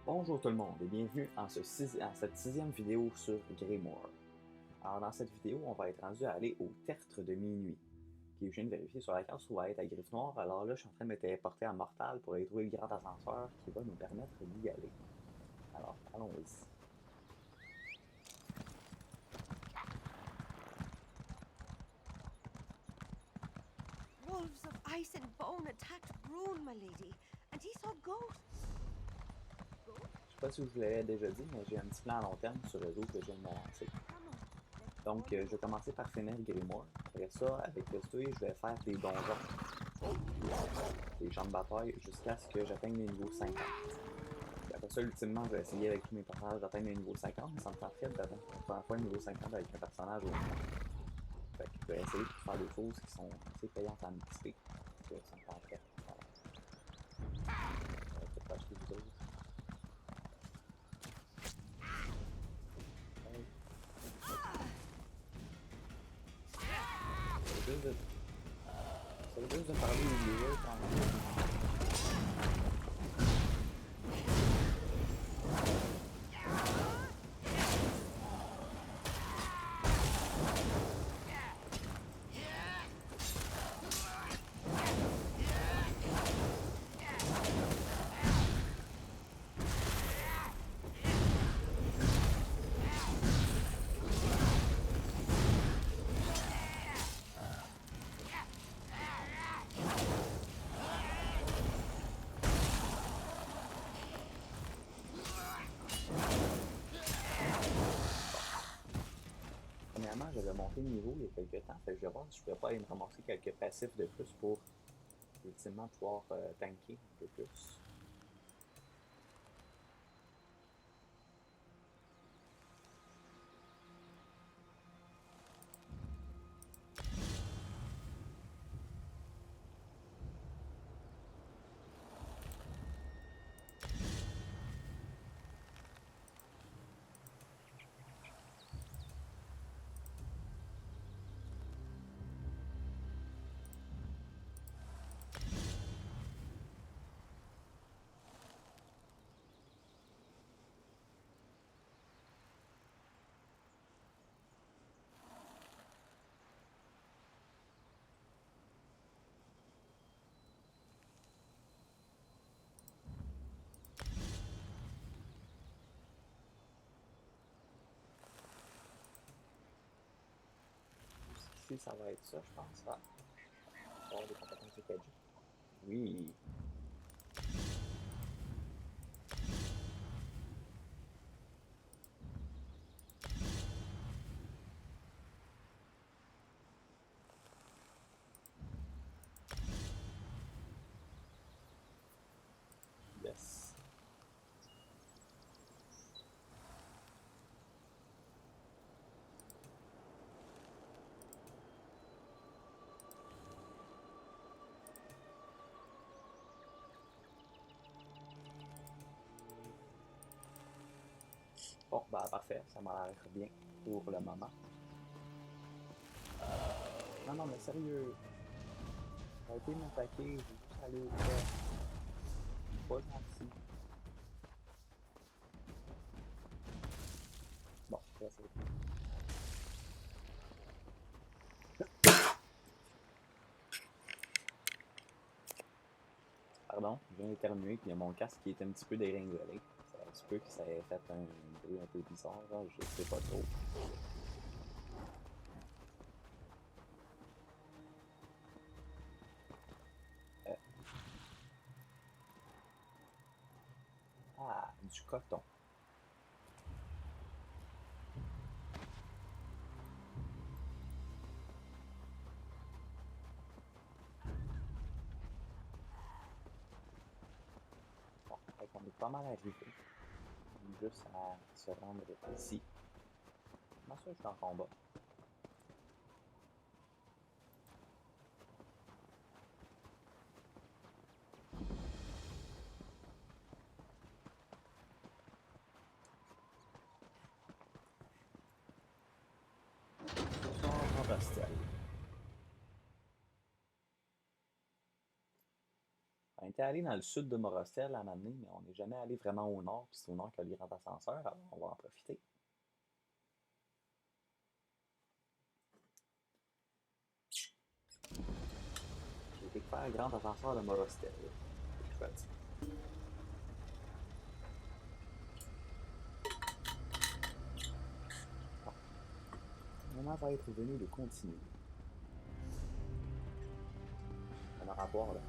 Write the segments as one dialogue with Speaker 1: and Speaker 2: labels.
Speaker 1: Bonjour tout le monde et bienvenue en cette sixième vidéo sur Greymoor. Alors dans cette vidéo, on va être rendu à aller au tertre de minuit, qui je viens de vérifier sur la carte, se trouve être à Griffe Noire. Alors là, je suis en train de me téléporter à Mortal pour aller trouver le grand ascenseur qui va nous permettre d'y aller. Alors, allons-y.
Speaker 2: Wolves of ice and bone attacked Jorunn, my lady, and he saw ghosts.
Speaker 1: Je sais pas si je vous l'avais déjà dit, mais j'ai un petit plan à long terme sur le dos que je viens de me lancer. Donc, je vais commencer par finir Greymoor. Après ça, avec le studio, je vais faire des donjons, des champs de bataille, jusqu'à ce que j'atteigne les niveaux 50. Puis après ça, ultimement, je vais essayer avec tous mes personnages d'atteindre le niveau 50, mais ça me tenterait d'atteindre pour la première fois le niveau 50 avec un personnage au moins. Fait que je vais essayer de faire des choses qui sont assez payantes à m'XP. Que ça me tenterait. Voilà. Je vais peut-être pas acheter vous autres. Ouais. Ça veut juste de parler au viewer quand même. Premièrement, j'avais monté le niveau il y a quelques temps, fait que je vais voir si je peux pas aller me ramasser quelques passifs de plus pour ultimement pouvoir tanker un peu plus. Ici, ça va être ça, je pense. Ah, on va avoir des compétences de Kaji. Oui. Yes. Bon, bah parfait, ça m'a l'air bien pour le moment. Non, non, mais sérieux, arrêtez de m'attaquer, je vais juste aller au cas. Pas gentil. Bon, là c'est. Pardon, je viens d'éternuer, puis il y a mon casque qui est un petit peu dégringolé. Ça se peut que ça ait fait un bruit un peu bizarre, là, je sais pas trop. Euh, Ah, du coton. Bon, fait qu'on est pas mal arrivé. Juste à se rendre ici. Comment ça, je suis en combat? Bonsoir en hostel. était allé dans le sud de Morostel à un moment donné, mais on n'est jamais allé vraiment au nord, puis c'est au nord qu'il y a les grands ascenseurs, alors on va en profiter. J'ai découvert le grand ascenseur de Morostel. C'est chouette. Bon. Le moment va être venu de continuer. On aura à boire là.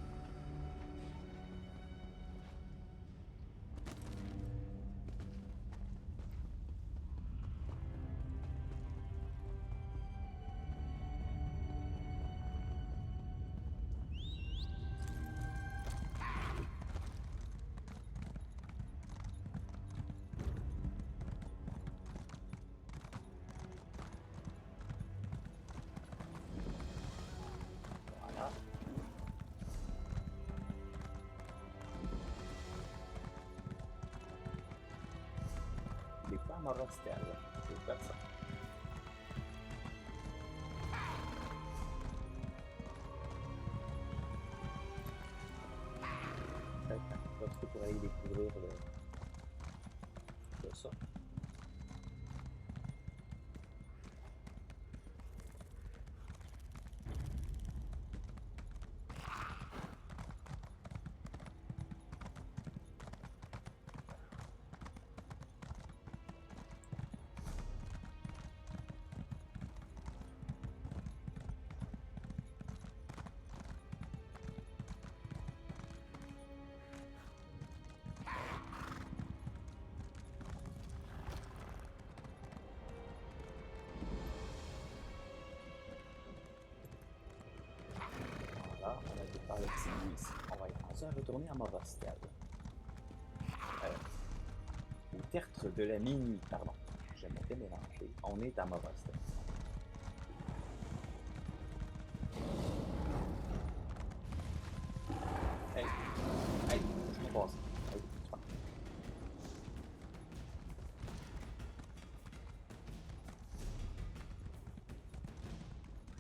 Speaker 1: Morostel, c'est pas ça. Pas trop pour aller découvrir ça. Voilà, on a été par le petit bout ici. On va être rendu à retourner à Morostel. Au tertre de la minuit, pardon. Je m'étais mélangé. On est à Morostel. Hey! Hey! Je me passe. Hey, tu pars.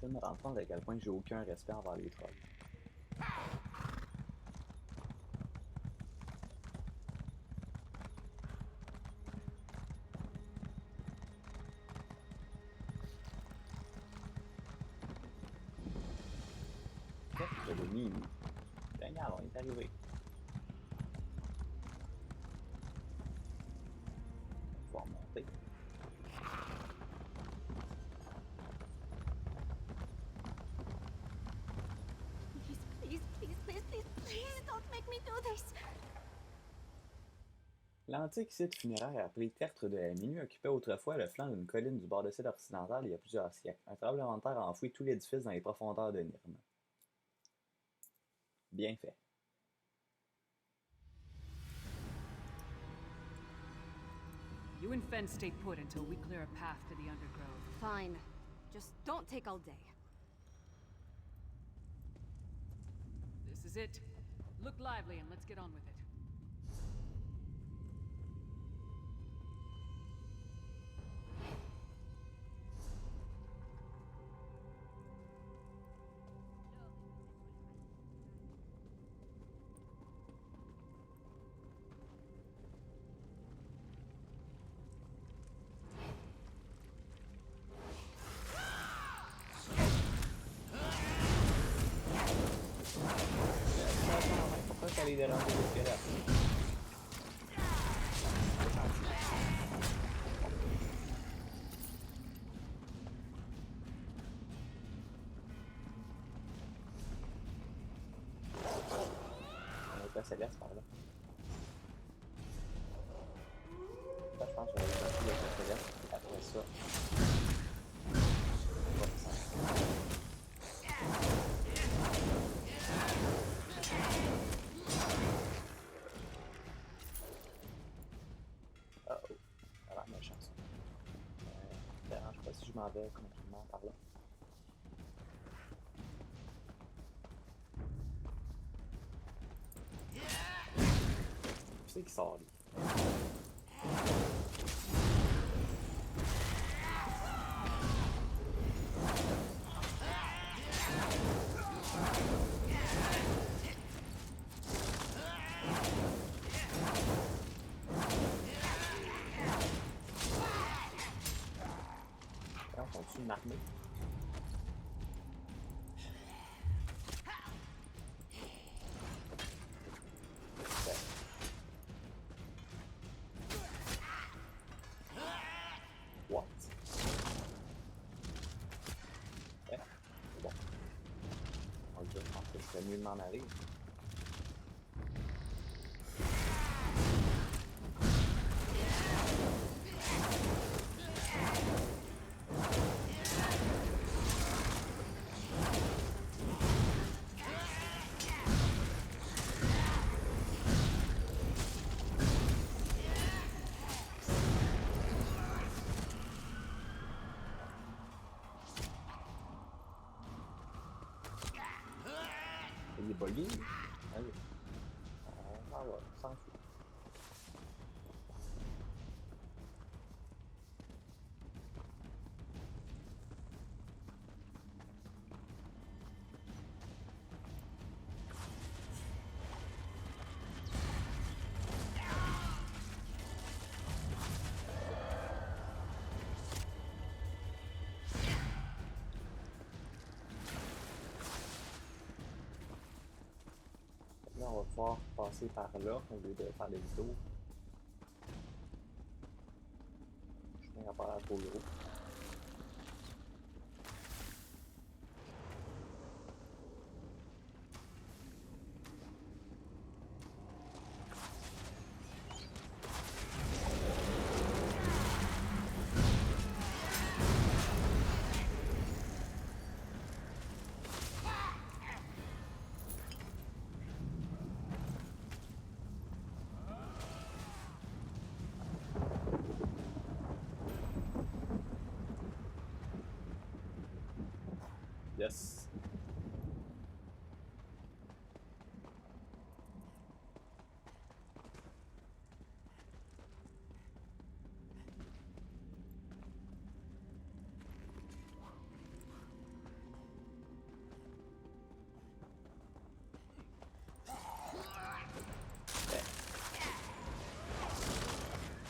Speaker 1: Je me rends compte à quel point j'ai aucun respect envers les trolls. Tertre de minuit. Génial, on est arrivé. On va pouvoir monter.
Speaker 2: Please don't make me do this.
Speaker 1: L'antique site funéraire appelé Tertre de la Minuit occupait autrefois le flanc d'une colline du bord de Cid occidental il y a plusieurs siècles. Un tremblement de terre a enfoui tout l'édifice dans les profondeurs de Nirn. Bien fait.
Speaker 3: You and Fen stay put until we clear a path to the undergrowth.
Speaker 2: Fine. Just don't take all day.
Speaker 3: This is it. Look lively and let's get on with it.
Speaker 1: Pourquoi t'allais déranger les squelettes? On est pas céleste par là. Ça, je pense que je vais aller passer le céleste et après ça. Oh, ça va méchant ça. Je sais pas si je m'en vais complètement par là. Tu sais qui sort lui. une armée. What? Bon. Ok, je pense que c'est mieux de m'en aller. Il est bugué. Allez. On s'en va, on s'en fout. Là, on va pouvoir passer par là au lieu de faire des vidéos. Je viens à part trop gros. Yes.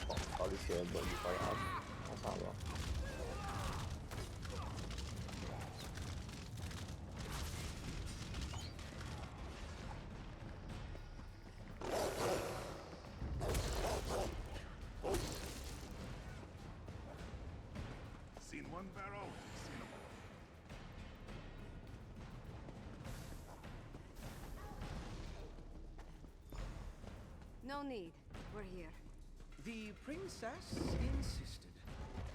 Speaker 1: Bon, parler c'est bon, il est pas grave. On s'en va.
Speaker 4: Seen one barrel, seen them all.
Speaker 2: No need. We're here.
Speaker 5: The princess insisted.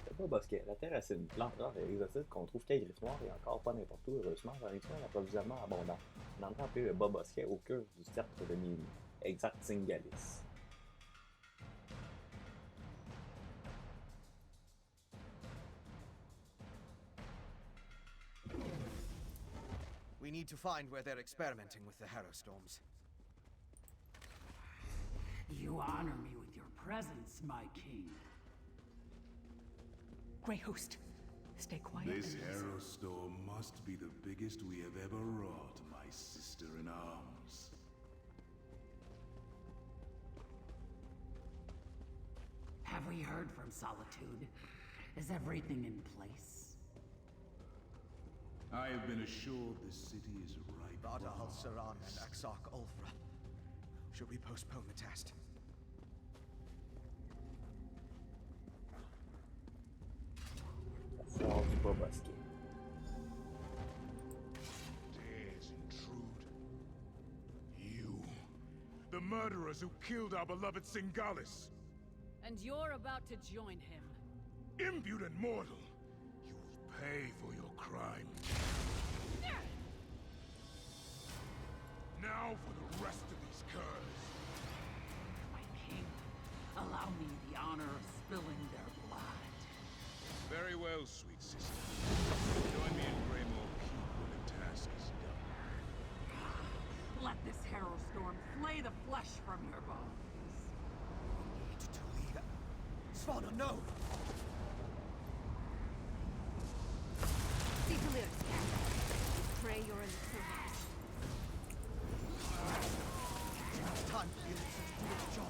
Speaker 1: C'est pas parce que la Terre, c'est une plante rare et exotique qu'on trouve qu'à Griselande et encore pas n'importe où, heureusement. J'en ai un approvisionnement abondant. Un endroit appelé le bas bosquet au cœur du cercle de Mimi, exact Singalis.
Speaker 5: We need to find where they're experimenting with the Harrow Storms.
Speaker 6: You honor me with your presence, my king.
Speaker 3: Grey Host, stay quiet.
Speaker 4: This Harrow storm must be the biggest we have ever wrought, my sister in arms.
Speaker 6: Have we heard from Solitude? Is everything in place?
Speaker 4: I have been assured this city is ripe for
Speaker 5: Rada Al Saran and
Speaker 4: harvest.
Speaker 5: Axark Ulfra. Should we postpone the test?
Speaker 1: Fort du bas bosquet.
Speaker 4: Dares intrude. You, the murderers who killed our beloved Singalis.
Speaker 3: And you're about to join him.
Speaker 4: Impudent mortal, you will pay for your crime. Now for the rest of these curs.
Speaker 6: My king, allow me the honor of spilling their blood.
Speaker 4: Very well, sweet sister. Join me in Greymoor Keep when the task is done.
Speaker 6: Let this Harrow Storm flay the flesh from your bones.
Speaker 5: To leave. Svana, no!
Speaker 2: See the lyrics, pray you're in the service.
Speaker 5: Time for the elixir to do its job.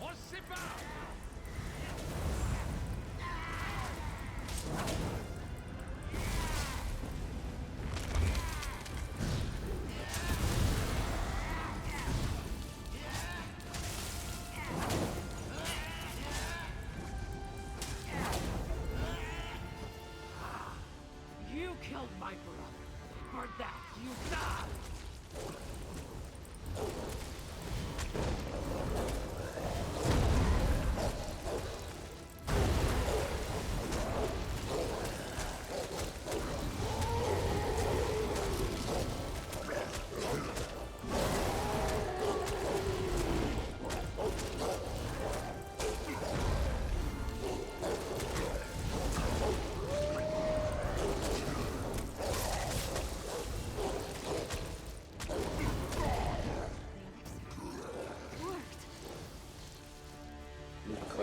Speaker 6: my brother. For that you die!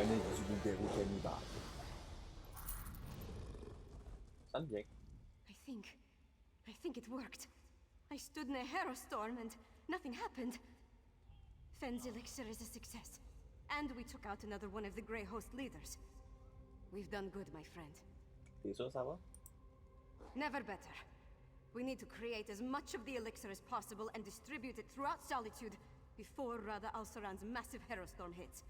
Speaker 1: Du loup-garou cannibale. Ça me vient.
Speaker 2: I think it worked. I stood in a hailstorm and nothing happened. Fenn's elixir is a success. And we took out another one of the Grey Host leaders. We've done good, my friend.
Speaker 1: T'es sûr ça va?
Speaker 2: Never better. We need to create as much of the elixir as possible and distribute it throughout Solitude before Rada Alsaran's massive hailstorm hits.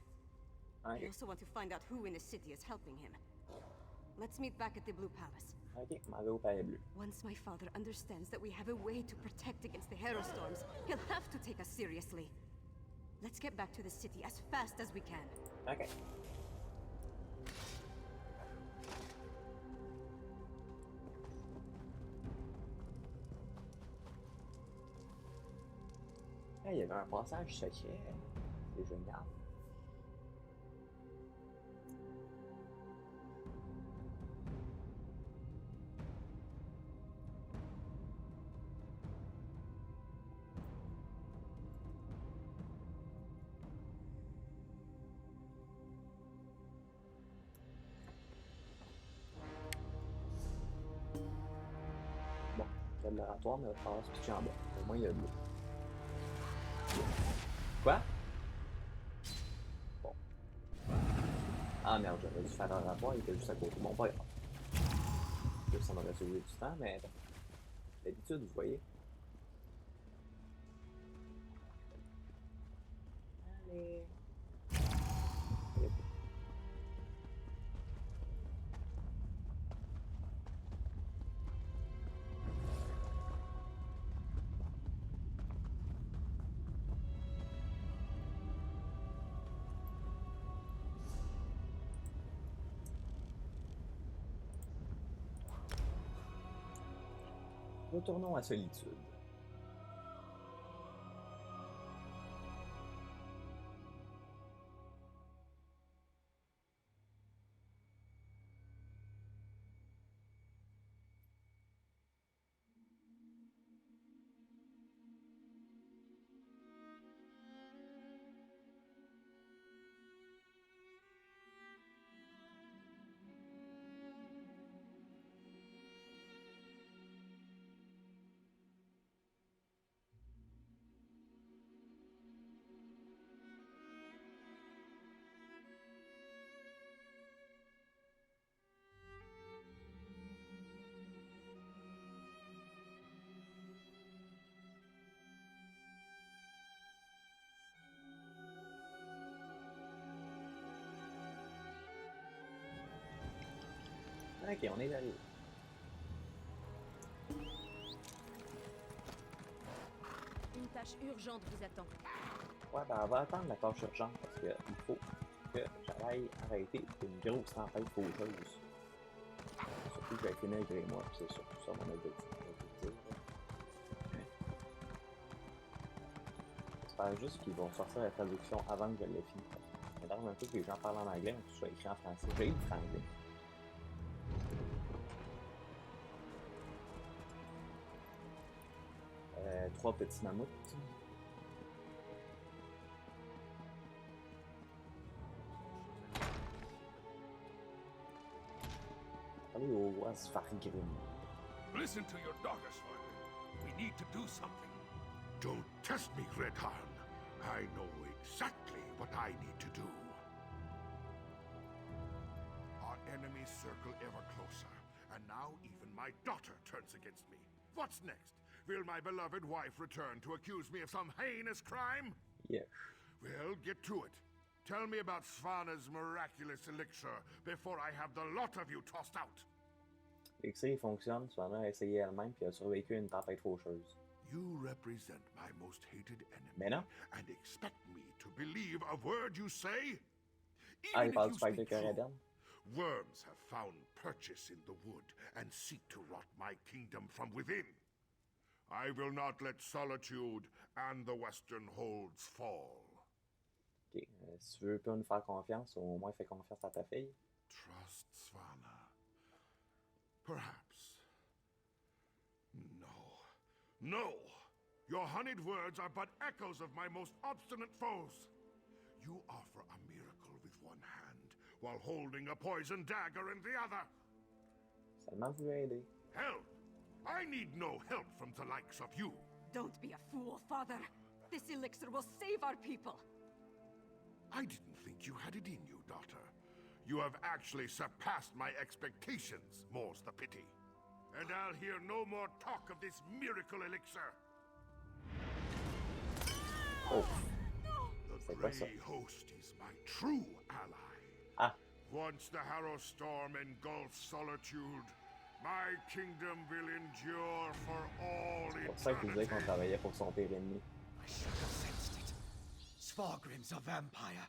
Speaker 2: I also want to find out who in the city is helping him. Let's meet back at the Blue Palace.
Speaker 1: Ok, m'en vais au palais bleu.
Speaker 2: Once my father understands that we have a way to protect against the hailstorms, he'll have to take us seriously. Let's get back to the city as fast as we can.
Speaker 1: Ok. Il y avait un passage secret. C'est génial. Bon, il y a de l'oratoire, mais il va falloir se pitcher en bas. Au moins, il y a de l'eau. Quoi? Bon. Ah merde, j'aurais dû faire un rapport, il était juste à côté. Bon, pas grave. Là, ça m'aurait sauvé du temps, mais bon. D'habitude, vous voyez. Allez. Allez. Retournons à Solitude. Ok, on est arrivé.
Speaker 7: Une tâche urgente vous attend.
Speaker 1: Ouais, ben on va attendre la tâche urgente parce qu'il faut que j'aille arrêter une grosse tempête faucheuse. Surtout que j'avais fini le Greymoor, c'est surtout ça mon objectif. J'espère juste qu'ils vont sortir la traduction avant que je l'ai fini. Ça m'énerve un peu que les gens parlent en anglais, mais que ce soit écrit en français. J'ai le franglais. Trois petits mammouths. Allez au roi Svargrim.
Speaker 4: Listen to your daughter, Svargrim. We need to do something.
Speaker 8: Don't test me, Griselande. I know exactly what I need to do. Our enemies circle ever closer, and now even my daughter turns against me. What's next? Will my beloved wife return to accuse me of some heinous crime?
Speaker 1: Yes.
Speaker 8: Well, get to it. Tell me about Svana's miraculous elixir before I have the lot of you tossed out.
Speaker 1: L'élixir il fonctionne, Svargrim a essayé elle-même puis a survécu à une tempête faucheuse.
Speaker 8: You represent my most hated
Speaker 1: Mais
Speaker 8: enemy
Speaker 1: non.
Speaker 8: and expect me to believe a word you say?
Speaker 1: Ah,
Speaker 8: Even
Speaker 1: il parle
Speaker 8: if
Speaker 1: du
Speaker 8: you
Speaker 1: pacte de
Speaker 8: speak true,
Speaker 1: Griselande.
Speaker 8: worms have found purchase in the wood and seek to rot my kingdom from within. I will not let solitude and the western holds fall.
Speaker 1: Ok, si tu veux pas nous faire confiance, au moins fais confiance à ta fille.
Speaker 8: Trust Svanna. Perhaps. No. No! Your honeyed words are but echoes of my most obstinate foes. You offer a miracle with one hand, while holding a poison dagger in the other.
Speaker 1: Seulement vous aider.
Speaker 8: Help! I need no help from the likes of you.
Speaker 2: Don't be a fool, father. This elixir will save our people.
Speaker 8: I didn't think you had it in you, daughter. You have actually surpassed my expectations, more's the pity. And I'll hear no more talk of this miracle elixir.
Speaker 1: Oh,
Speaker 8: The
Speaker 1: c'est quoi ça?
Speaker 8: Grey Host is my true ally.
Speaker 1: Ah,
Speaker 8: Once the harrow storm engulfs solitude, my kingdom will endure for all
Speaker 1: c'est pour ça qu'il disait qu'on
Speaker 8: eternity.
Speaker 1: travaillait pour son pire ennemi.
Speaker 5: I should have sensed it. Svargrim's a vampire.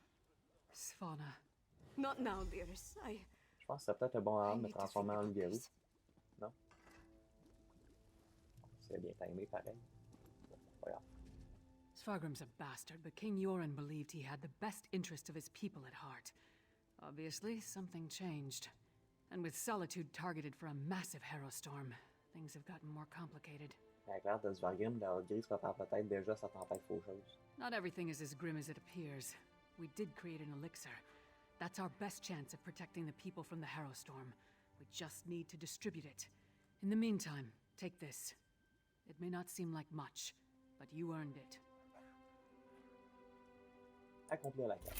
Speaker 3: Svanna.
Speaker 2: Not now, dearest.
Speaker 1: Je pense que c'est peut-être le bon moment
Speaker 2: I
Speaker 1: de me
Speaker 2: need to
Speaker 1: transformer
Speaker 2: think
Speaker 1: en
Speaker 2: about
Speaker 1: loup-garou.
Speaker 2: this.
Speaker 1: Non? C'est bien timé pareil. Bon, regarde.
Speaker 3: Svargrim's a bastard, but King Jorunn believed he had the best interest of his people at heart. Obviously, something changed. And with Solitude targeted for a massive harrow storm, things have gotten more complicated.
Speaker 1: Avec l'air de Svargrim, la Haute-Grise prépare peut-être déjà sa tempête faucheuse.
Speaker 3: Not everything is as grim as it appears. We did create an elixir. That's our best chance of protecting the people from the harrow storm. We just need to distribute it. In the meantime, take this. It may not seem like much, but you earned it.
Speaker 1: Accomplir la quête.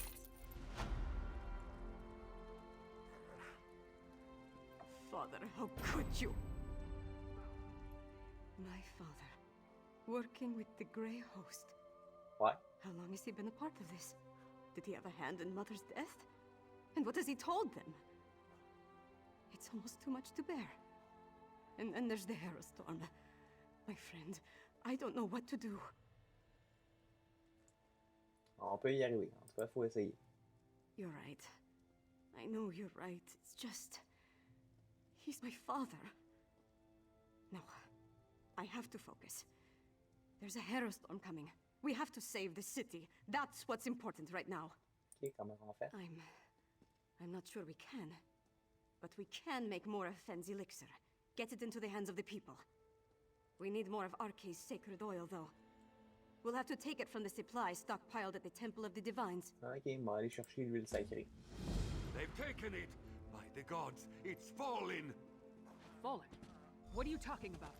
Speaker 2: Father, how could you? My father, working with the Grey Host.
Speaker 1: Ouais.
Speaker 2: How long has he been a part of this? Did he have a hand in Mother's death? And what has he told them? It's almost too much to bear. And there's the harrow storm. My friend, I don't know what to do.
Speaker 1: On peut y arriver. En tout cas, il faut essayer.
Speaker 2: You're right. I know you're right. It's just... he's my father. No. I have to focus. There's a harrow storm coming. We have to save the city. That's what's important right now.
Speaker 1: Ok, comment on fait?
Speaker 2: I'm not sure we can. But we can make more of Fenn's elixir. Get it into the hands of the people. We need more of Arkay's sacred oil, though. We'll have to take it from the supply stockpiled at the Temple of the Divines.
Speaker 1: Ok, on va aller chercher l'huile sacrée.
Speaker 9: They've taken it! By the gods, it's fallen!
Speaker 3: Fallen? What are you talking about?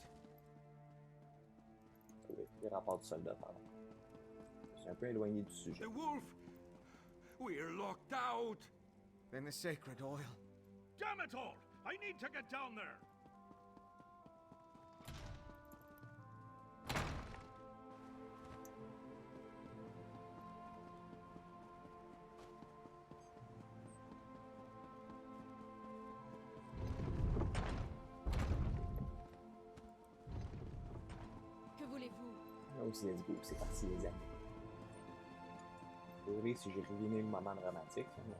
Speaker 1: Le rapport du soldat, pardon. Je suis un peu éloigné du sujet.
Speaker 9: The wolf! We're locked out!
Speaker 5: Then the sacred oil.
Speaker 4: Damn it all! I need to get down there!
Speaker 7: Que voulez-vous?
Speaker 1: Là aussi, let's go, c'est parti les amis. Désolé si j'ai ruiné le moment dramatique, mais...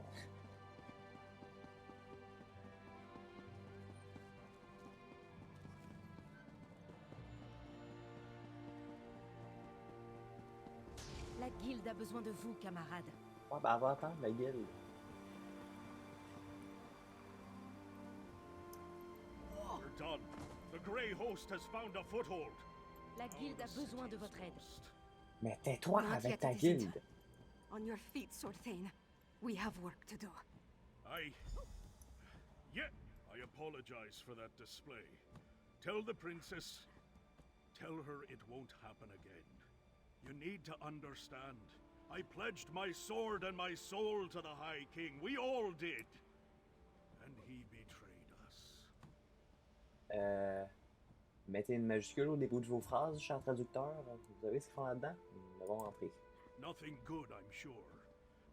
Speaker 7: La guilde a besoin de vous, camarades.
Speaker 1: Ouais, ben, on va attendre la guilde.
Speaker 4: We're done. The Grey Host has found a foothold.
Speaker 7: La guilde a besoin de votre aide.
Speaker 1: Mais tais-toi
Speaker 2: Not
Speaker 1: avec
Speaker 2: yet,
Speaker 1: ta
Speaker 2: it isn't.
Speaker 1: guilde.
Speaker 2: On your feet, Sorthane. We have work to do.
Speaker 4: Yeah, I apologize for that display. Tell the princess... Tell her it won't happen again. You need to understand. I pledged my sword and my soul to the High King. We all did. And he betrayed us.
Speaker 1: Mettez une majuscule au début de vos phrases, cher traducteur. Vous savez ce qu'ils font là-dedans? Nous l'avons rempli.
Speaker 4: Nothing good, I'm sure.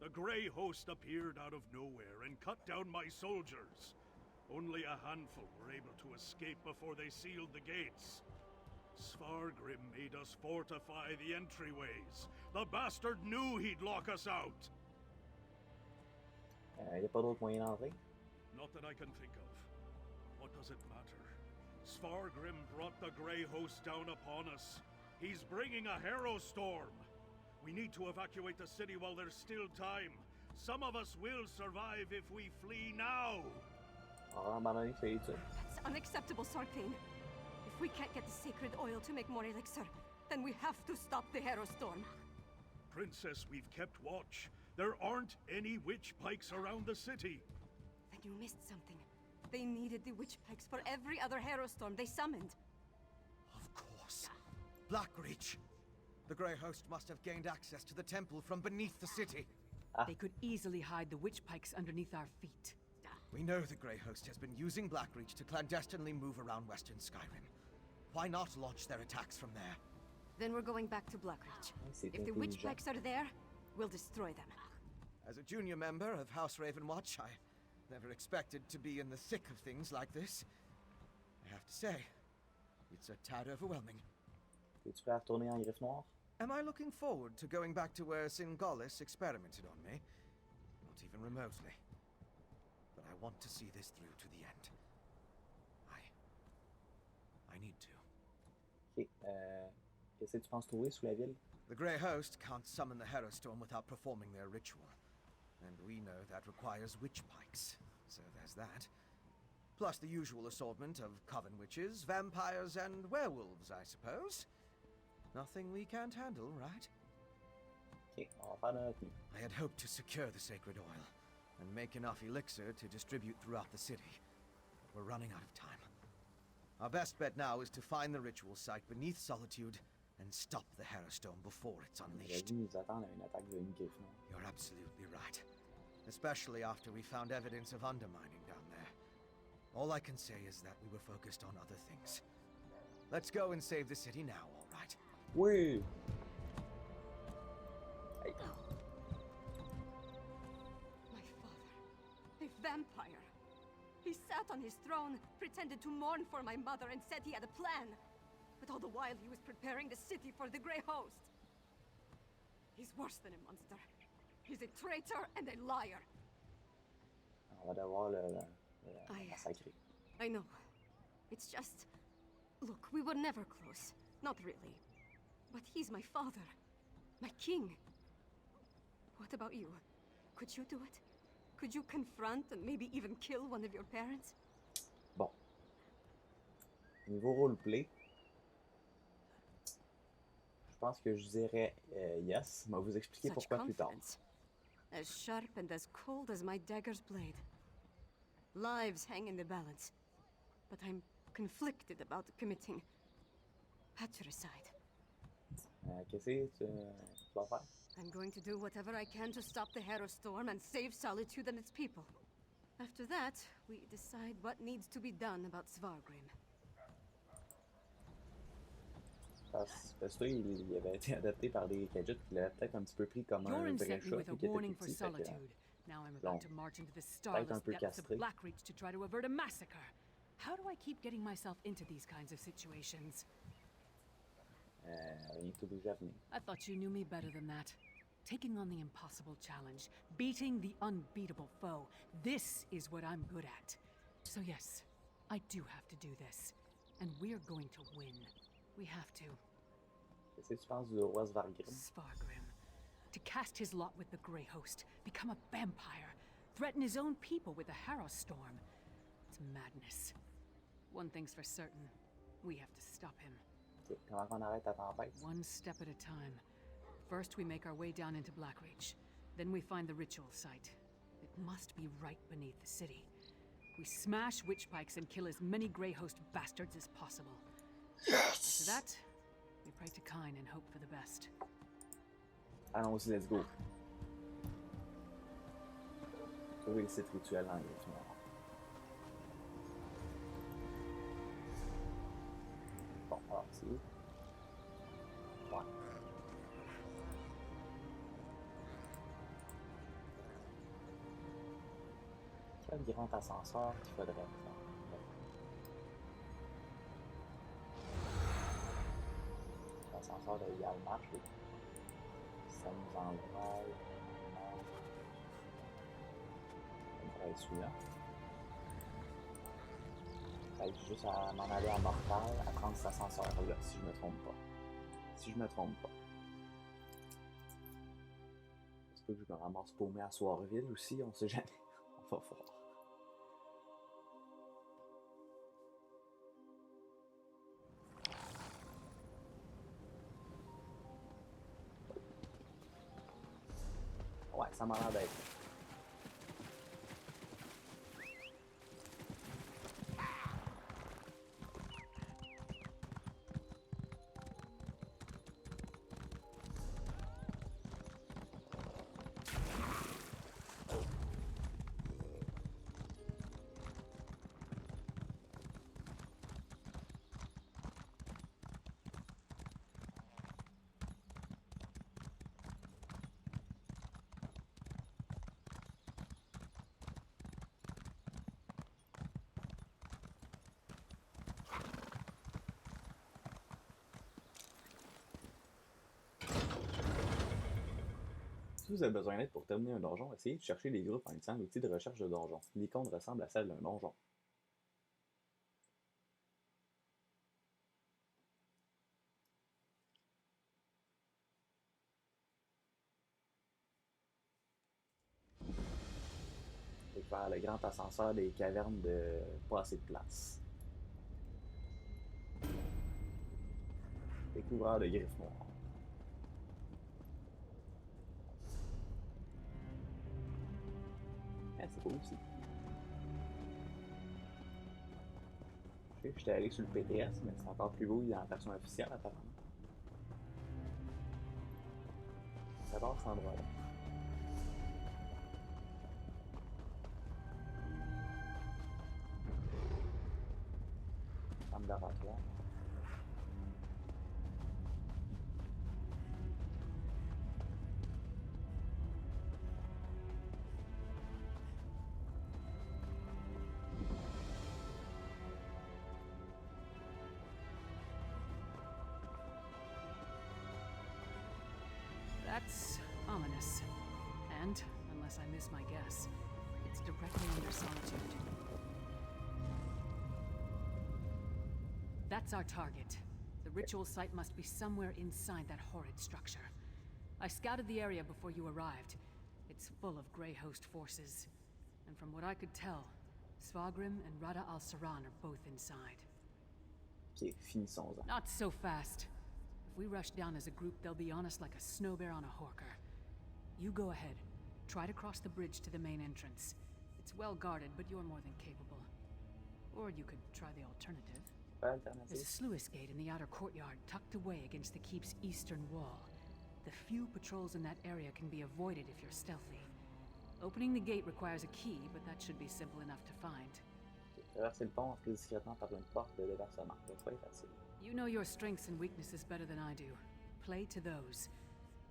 Speaker 4: The Grey Host appeared out of nowhere and cut down my soldiers. Only a handful were able to escape before they sealed the gates. Svargrim made us fortify the entryways. The bastard knew he'd lock us out.
Speaker 1: Y a pas d'autre moyen d'entrer?
Speaker 4: Not that I can think of. What does it matter? Svargrim brought the Grey Host down upon us. He's bringing a harrow storm. We need to evacuate the city while there's still time. Some of us will survive if we flee now.
Speaker 2: That's unacceptable, Sarkane. If we can't get the sacred oil to make more elixir, then we have to stop the harrow storm.
Speaker 4: Princess, we've kept watch. There aren't any witch pikes around the city.
Speaker 2: Then you missed something. They needed the witch pikes for every other harrow storm they summoned.
Speaker 5: Of course. Blackreach. The Grey Host must have gained access to the temple from beneath the city.
Speaker 3: They could easily hide the witch pikes underneath our feet.
Speaker 5: We know the Grey Host has been using Blackreach to clandestinely move around western Skyrim. Why not launch their attacks from there?
Speaker 2: Then we're going back to Blackreach. If the witch pikes are there, we'll destroy them.
Speaker 5: As a junior member of House Ravenwatch, I never expected to be in the thick of things like this. I have to say, it's a tad overwhelming.
Speaker 1: Es-tu prêt à retourner en griffe noire?
Speaker 5: Am I looking forward to going back to where Singalis experimented on me? Not even remotely. But I want to see this through to the end. I need to.
Speaker 1: Ok. Qu'est-ce que tu penses trouver sous la ville?
Speaker 5: The Grey Host can't summon the Harrow Storm without performing their ritual. And we know that requires witch pikes. So there's that. Plus the usual assortment of coven witches, vampires, and werewolves, I suppose. Nothing we can't handle, right?
Speaker 1: Ok, on va faire de notre mieux.
Speaker 5: I had hoped to secure the sacred oil and make enough elixir to distribute throughout the city. But we're running out of time. Our best bet now is to find the ritual site beneath Solitude and stop the Harrow Storm before it's unleashed.
Speaker 1: Nous attendons une attaque d'une griffe noire.
Speaker 5: You're absolutely right. Especially after we found evidence of undermining down there. All I can say is that we were focused on other things. Let's go and save the city now, all right?
Speaker 1: Oui! Hey.
Speaker 2: My father, a vampire. He sat on his throne, pretended to mourn for my mother, and said he had a plan. But all the while he was preparing the city for the Grey Host. He's worse than a monster. He's a traitor and a liar.
Speaker 1: On va devoir le massacrer.
Speaker 2: I know. It's just... Look, we were never close. Not really. But he's my father. My king. What about you? Could you do it? Could you confront and maybe even kill one of your parents?
Speaker 1: Bon. Niveau roleplay, je pense que je dirais yes. On va vous expliquer
Speaker 2: Such
Speaker 1: pourquoi plus tard.
Speaker 2: As sharp and as cold as my dagger's blade. Lives hang in the balance. But I'm conflicted about committing patricide.
Speaker 1: Qu'est-ce que tu vas faire?
Speaker 2: I'm going to do whatever I can to stop the Harrow Storm and save Solitude and its people. After that, we decide what needs to be done about Svargrim.
Speaker 1: Parce que il avait été adapté par des Khajiits qui l'avaient peut-être un petit peu pris comme un
Speaker 3: Jorunn
Speaker 1: vrai
Speaker 3: sent me
Speaker 1: chat
Speaker 3: with a
Speaker 1: et qui était
Speaker 3: warning
Speaker 1: tout
Speaker 3: for
Speaker 1: petit, fait que,
Speaker 3: Solitude. Now I'm about to march into the starless
Speaker 1: un peu
Speaker 3: depths of
Speaker 1: castré.
Speaker 3: Blackreach to try to avert a massacre. How do I keep getting myself into these kinds of situations?
Speaker 1: rien que tout déjà venu.
Speaker 3: I thought you knew me better than that. Taking on the impossible challenge, beating the unbeatable foe. This is what I'm good at. So yes, I do have to do this. And we're going to win. We have to.
Speaker 1: Qu'est-ce que tu penses du roi Svargrim?
Speaker 3: Svargrim. To cast his lot with the Grey Host, become a vampire, threaten his own people with a Harrow Storm. It's madness. One thing's for certain. We have to stop him.
Speaker 1: Okay. Comment on arrête la tempête?
Speaker 3: One step at a time. First, we make our way down into Blackreach. Then we find the ritual site. It must be right beneath the city. We smash witch pikes and kill as many Grey Host bastards as possible.
Speaker 1: Yes!
Speaker 3: After that, we pray to Kine and hope for the best.
Speaker 1: Allons-y, let's go. Trouver le site rituel en griffe noire. Bon, alors c'est où? Ouais. Quel grand ascenseur qu'il faudrait faire? L'ascenseur de égal marche. Ça nous envoie celui-là. J'ai juste à m'en aller à Mortal, à prendre cet ascenseur-là, si je me trompe pas. Si je me trompe pas. Est-ce que je me ramasse paumé à Svargrim aussi? On sait jamais. On va voir. Ouais, ça m'a l'air d'être. Si vous avez besoin d'aide pour terminer un donjon, essayez de chercher les groupes en utilisant l'outil de recherche de donjon. L'icône ressemble à celle d'un donjon. Et faire le grand ascenseur des cavernes de pas assez de place. Découvreur de griffes noires. C'est cool aussi. Je sais que j'étais allé sur le PTS, mais c'est encore plus beau dans la version officielle apparemment. J'adore cet endroit-là. Femme d'oratoire.
Speaker 3: That's ominous. And, unless I miss my guess, it's directly under solitude. That's our target. The ritual site must be somewhere inside that horrid structure. I scouted the area before you arrived. It's full of Grey Host forces. And from what I could tell, Svargrim and Rada al-Saran are both inside.
Speaker 1: Ok, finissons-en.
Speaker 3: Not so fast. If we rush down as a group, they'll be on us like a snow bear on a horker. You go ahead. Try to cross the bridge to the main entrance. It's well guarded, but you're more than capable. Or you could try the alternative. There's a sluice gate in the outer courtyard, tucked away against the keep's eastern wall. The few patrols in that area can be avoided if you're stealthy. Opening the gate requires a key, but that should be simple enough to find.
Speaker 1: Traverser le pont, entrer discrètement par une porte de déversement. Ça va être facile.
Speaker 3: You know your strengths and weaknesses better than I do. Play to those.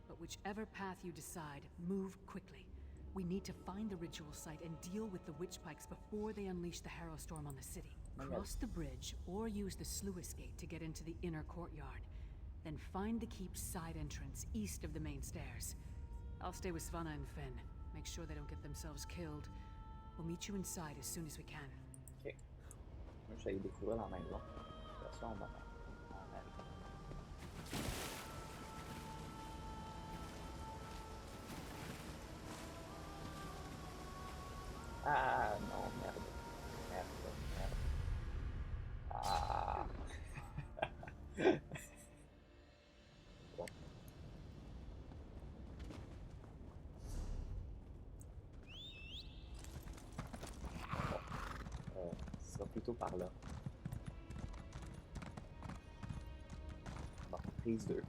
Speaker 3: But whichever path you decide, move quickly. We need to find the ritual site and deal with the witch pikes before they unleash the harrow storm on the city. Cross the bridge or use the sluice gate to get into the inner courtyard. Then find the keep's side entrance east of the main stairs. I'll stay with Svanna and Finn. Make sure they don't get themselves killed. We'll meet you inside as soon as we can.
Speaker 1: Ok. Moi, j'allais découvrir la maison. De toute façon, on va... Ah non, merde. Merde, merde. Ah. Bon. Ce sera plutôt par là. Bon, prise 2.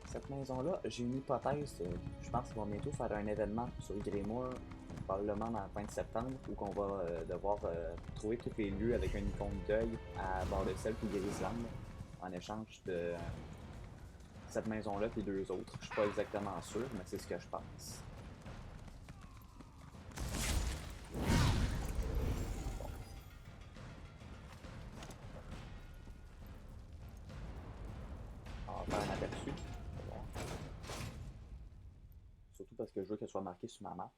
Speaker 1: Cette maison-là, j'ai une hypothèse. Je pense qu'ils vont bientôt faire un événement sur Greymoor, probablement dans la fin de septembre, où on va devoir trouver tous les lieux avec un icône d'œil à bord de celle ou Griselande, en échange de cette maison-là et deux autres. Je suis pas exactement sûr, mais c'est ce que je pense. que je veux qu'elle soit marquée sur ma map.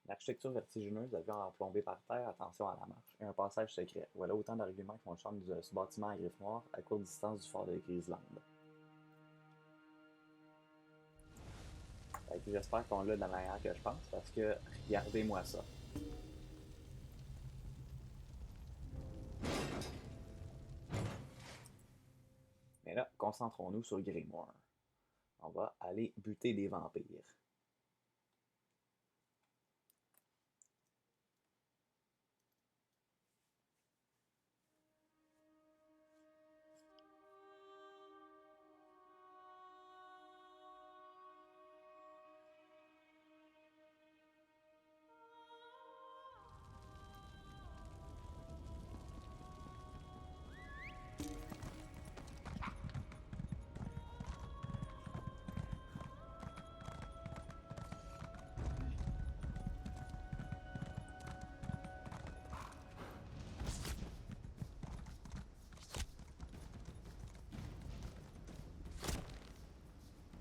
Speaker 1: L'architecture vertigineuse, avion à plomber par terre, attention à la marche, et un passage secret. Voilà autant d'arguments qui font le charme de ce bâtiment à griffe noire à courte distance du fort de Griselande. J'espère qu'on l'a de la manière que je pense, parce que regardez-moi ça. Mais là, concentrons-nous sur Greymoor. On va aller buter des vampires.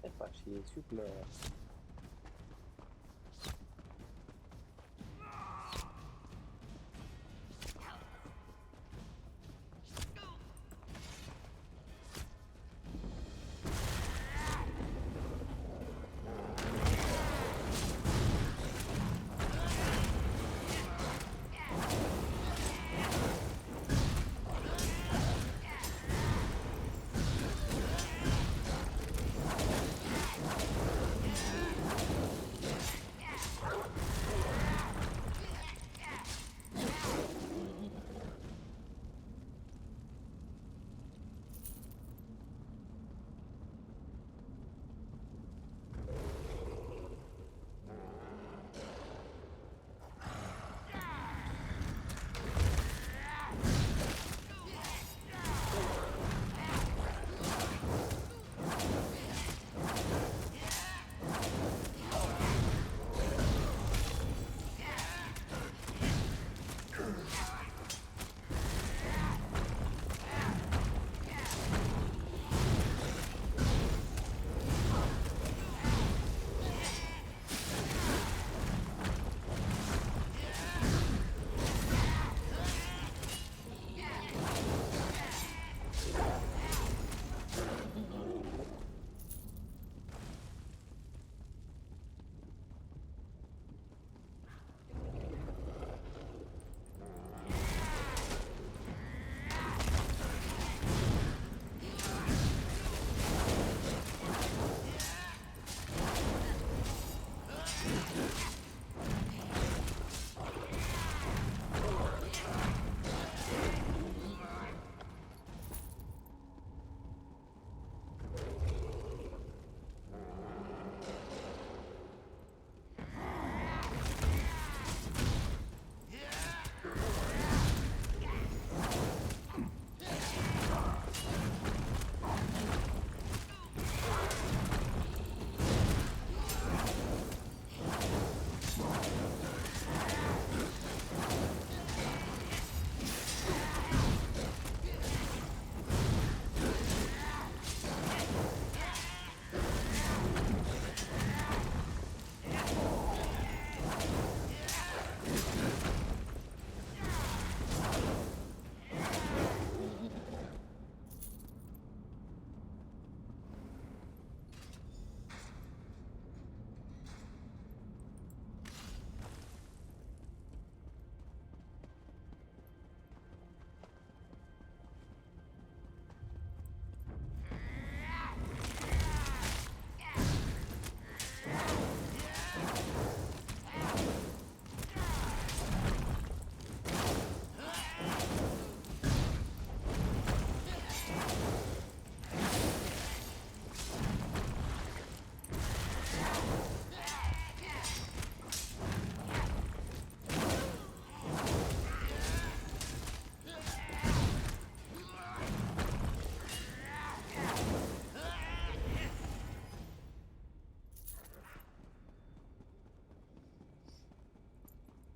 Speaker 1: Faites pas chier, s'il vous plaît.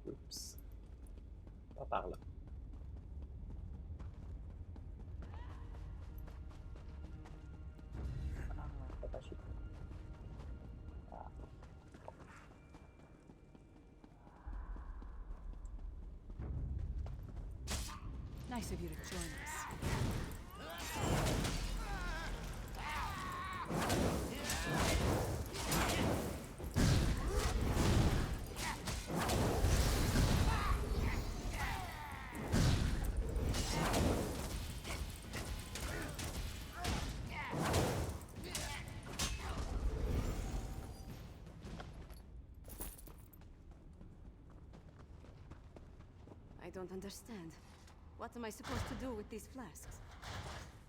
Speaker 1: Oups. Pas par là. Ah, pas chier. Ah.
Speaker 3: Nice of you to join us.
Speaker 2: I don't understand. What am I supposed to do with these flasks?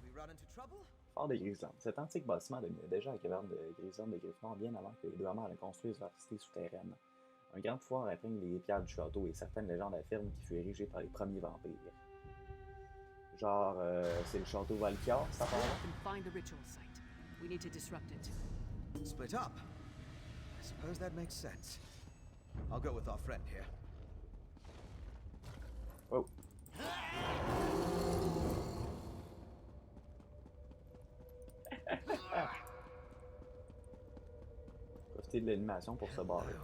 Speaker 5: We run into trouble?
Speaker 1: Fort de Griselande. Cet antique bâtiment dominait déjà la caverne de Griselande de Griffon bien avant que les deux amants ne construisent leur cité souterraine. Un grand pouvoir imprègne les pierres du château et certaines légendes affirment qu'il fut érigé par les premiers vampires. Genre, c'est le château Valkyar, ça part là?
Speaker 3: Find the ritual site. We need to disrupt it.
Speaker 5: Split up. I suppose that makes sense. I'll go with our friend here.
Speaker 1: Oh. Profiter de l'animation pour se barrer.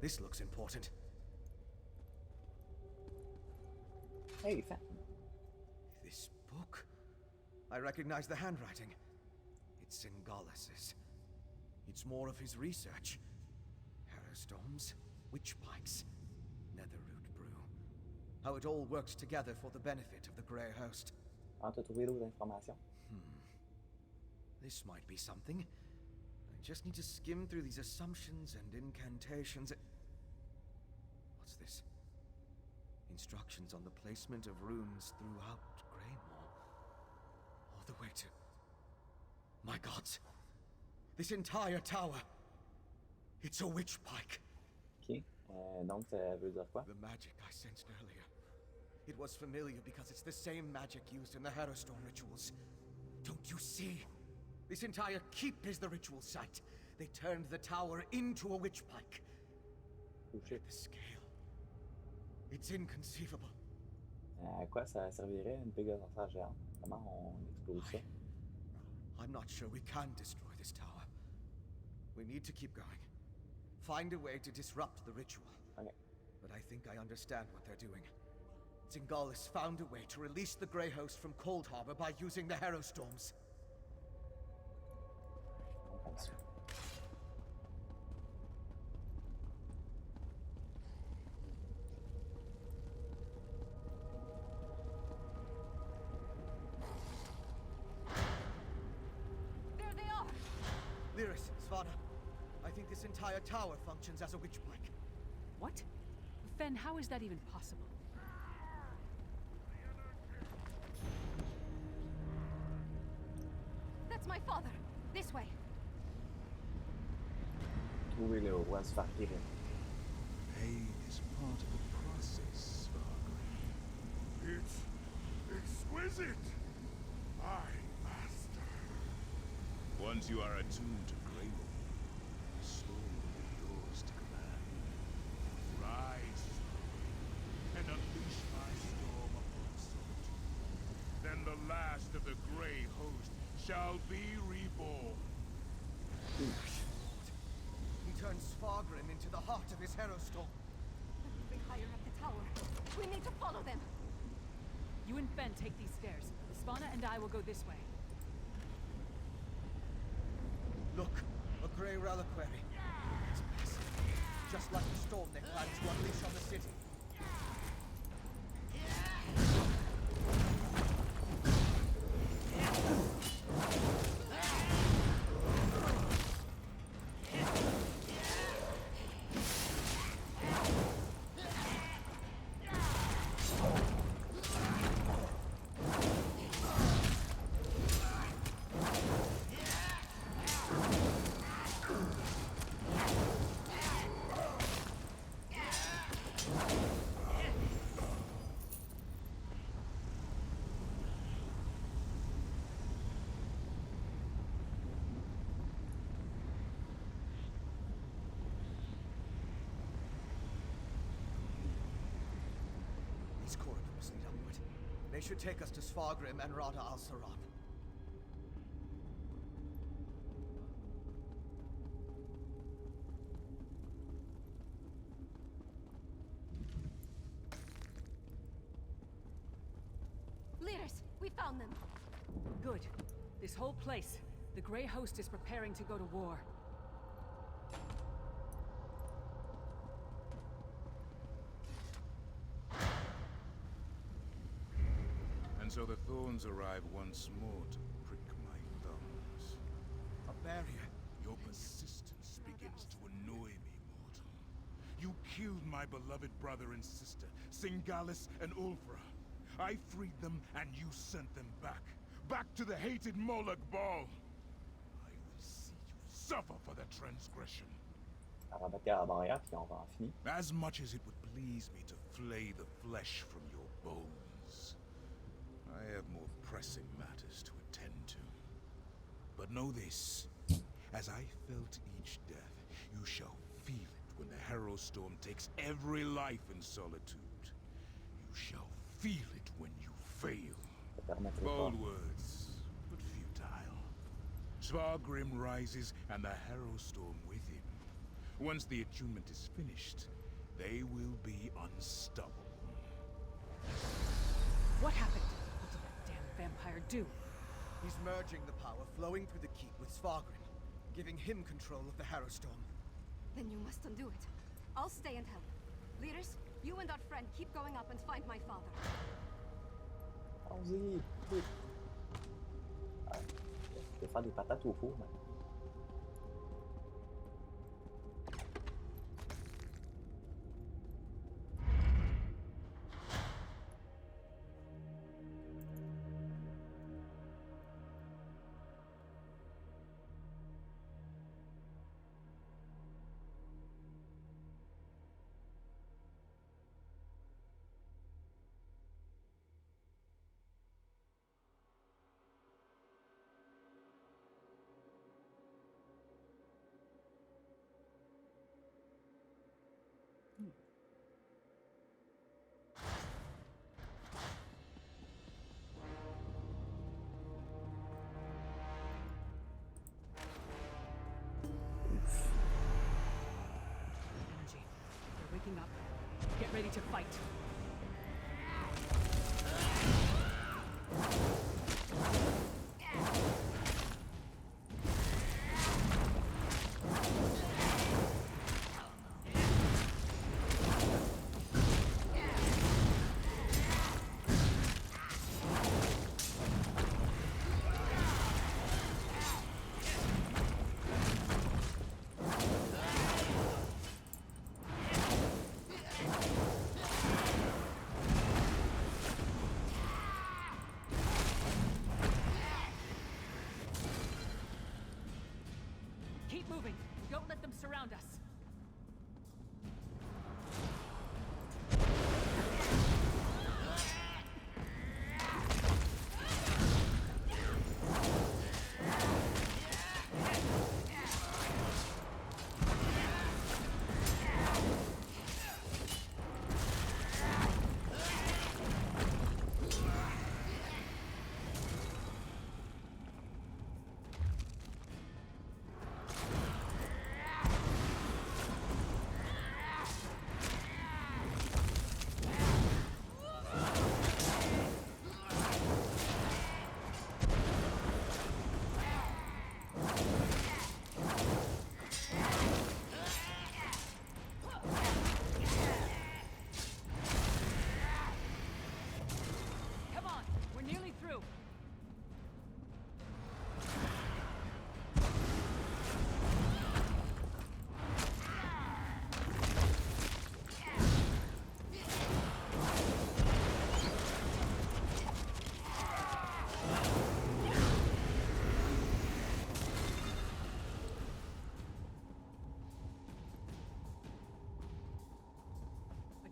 Speaker 5: This looks important.
Speaker 1: Hey, fan.
Speaker 5: This book? I recognize the handwriting. It's Singalis's. It's more of his research. Harrowstorms, witch pikes, netherroot brew. How it all works together for the benefit of the Grey Host.
Speaker 1: Ah, t'as trouvé d'autres informations?
Speaker 5: This might be something. I just need to skim through these assumptions and incantations. What's this? Instructions on the placement of runes throughout Greymoor. All the way to... My gods! This entire tower! It's a witch pike!
Speaker 1: Ok. Donc, ça veut dire quoi?
Speaker 5: The magic I sensed earlier. It was familiar because it's the same magic used in the Harrowstorm rituals. Don't you see? This entire keep is the ritual site. They turned the tower into a witch pike.
Speaker 1: Oh shit.
Speaker 5: The scale. It's inconceivable.
Speaker 1: À quoi ça servirait une pig de sorcière géante? Comment on explose ça?
Speaker 5: I'm not sure we can destroy this tower. We need to keep going. Find a way to disrupt the ritual.
Speaker 1: Okay.
Speaker 5: But I think I understand what they're doing. Singalis found a way to release the Grey Host from Cold Harbor by using the Harrowstorms.
Speaker 2: There they are!
Speaker 5: Lyris, Svana, I think this entire tower functions as a witch pike.
Speaker 3: What? Fen, how is that even possible?
Speaker 2: That's my father! This way!
Speaker 1: Trouver le roi Svargrim.
Speaker 10: Pain is part of the process, Svargrim.
Speaker 8: It's exquisite! My master.
Speaker 10: Once you are attuned to Greymoor, the soul will be yours to command.
Speaker 8: Rise, and unleash my storm upon solitude. Then the last of the Grey Host shall be reborn.
Speaker 5: He turned Svargrim into the heart of his Harrowstorm.
Speaker 2: They're higher up the tower. We need to follow them!
Speaker 3: You and Fen take these stairs. Svana and I will go this way.
Speaker 5: Look, a Grey reliquary. It's massive. Just like the storm they planned to unleash on the city. These corridors lead upward. They should take us to Svargrim and Rada al-Saran.
Speaker 2: found them.
Speaker 3: Good. This whole place, the Grey Host is preparing to go to war.
Speaker 10: And so the thorns arrive once more to prick my thumbs.
Speaker 5: A barrier.
Speaker 10: Your persistence begins to annoy me, mortal. You killed my beloved brother and sister, Singalis and Ulfra. I freed them, and you sent them back. Back to the hated Moloch Ball. I will see you suffer for the transgression. As much as it would please me to flay the flesh from your bones, I have more pressing matters to attend to. But know this, as I felt each death, you shall feel it when the Harrow Storm takes every life in solitude. You shall feel it when you fail. Bold words, but futile. Svargrim rises and the Harrow Storm with him. Once the attunement is finished, they will be unstoppable.
Speaker 3: What happened? What did that damn vampire do?
Speaker 5: He's merging the power flowing through the keep with Svargrim, giving him control of the Harrow Storm.
Speaker 2: Then you must undo it. I'll stay and help. Leaders, you and our friend keep going up and find my father.
Speaker 1: Allons-y, vite. Je vais faire des patates au four maintenant.
Speaker 3: Waking up. Get ready to fight. Keep moving. Don't let them surround us.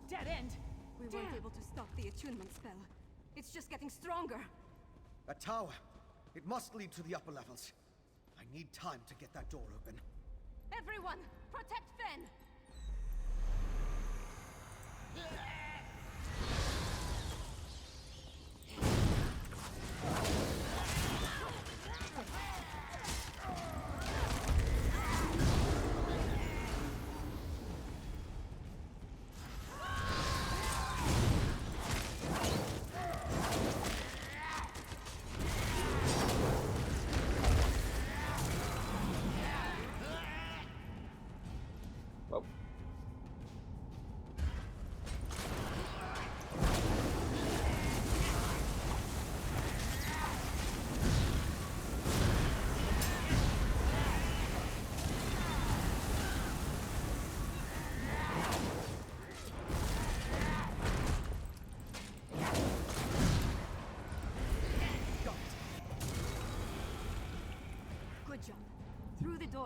Speaker 3: Dead end?
Speaker 2: We weren't able to stop the attunement spell. It's just getting stronger.
Speaker 5: A tower. It must lead to the upper levels. I need time to get that door open.
Speaker 2: Everyone, protect Fen!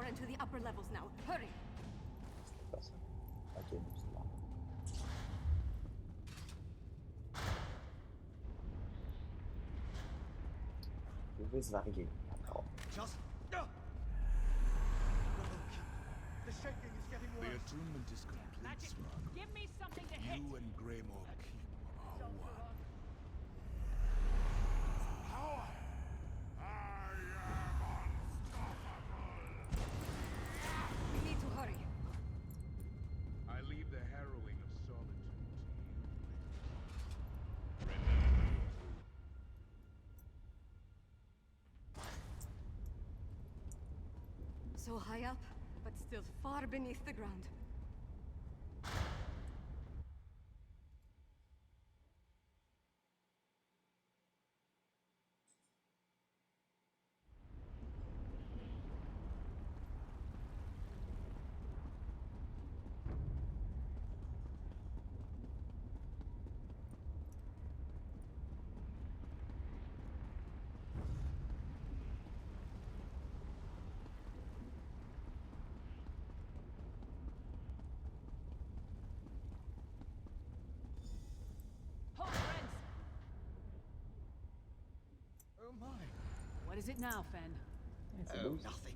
Speaker 2: Alsaran to the upper levels now. Hurry!
Speaker 1: C'est pas ça. Ok, c'est bon. Trouver Svargrim. D'accord.
Speaker 5: Just... The shaking is getting
Speaker 10: The
Speaker 5: worse.
Speaker 10: attunement is complete, Svargrim.
Speaker 6: Give me something to hit!
Speaker 10: You and Greymoor keep are one.
Speaker 8: Power! I am unstoppable!
Speaker 2: We need to hurry.
Speaker 10: I leave the harrowing of solitude to you.
Speaker 2: So high up, but still far beneath the ground.
Speaker 6: Hold, friends!
Speaker 5: Oh my.
Speaker 3: What is it now, Fen?
Speaker 1: C'est
Speaker 5: Oh,
Speaker 1: beau.
Speaker 5: nothing.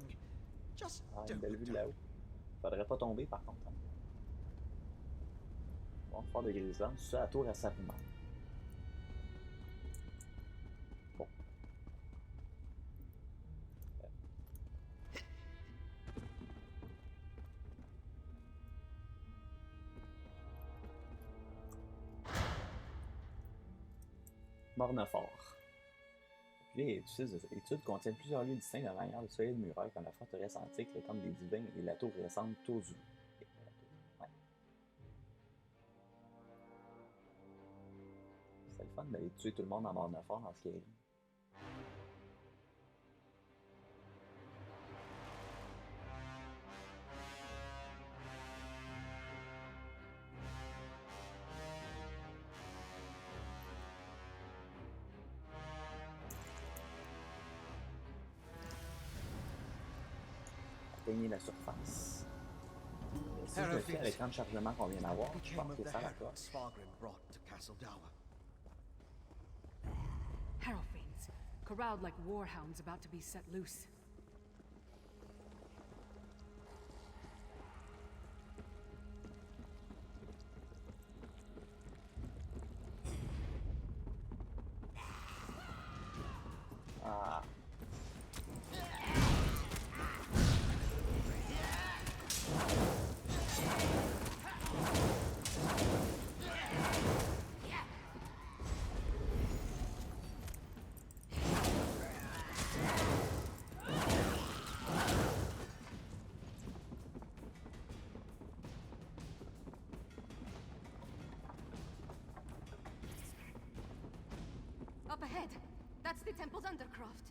Speaker 5: Just
Speaker 1: Ah, une
Speaker 5: don't
Speaker 1: belle vue de
Speaker 5: look down.
Speaker 1: là-haut. Faudrait pas tomber par contre. Hein. Bon, fort de Griselande, c'est ça, la tour à Svargrim. Bon. Mornefort. Les études contiennent plusieurs lieux distincts de la manière de solides murailles comme la forteresse antique, le temple des divins et la tour récente Tozu. Ouais. C'est le fun d'aller tuer tout le monde en Mornefort dans ce qui est. Atteignez la surface. Si je le fais avec l'écran de chargement qu'on vient d'avoir, je pense que ça la coche.
Speaker 5: Svargrim brought to Castle Dower.
Speaker 3: Harrowfiends, corralled like warhounds about to be set loose.
Speaker 1: Ah.
Speaker 2: Up ahead! That's the temple's undercroft.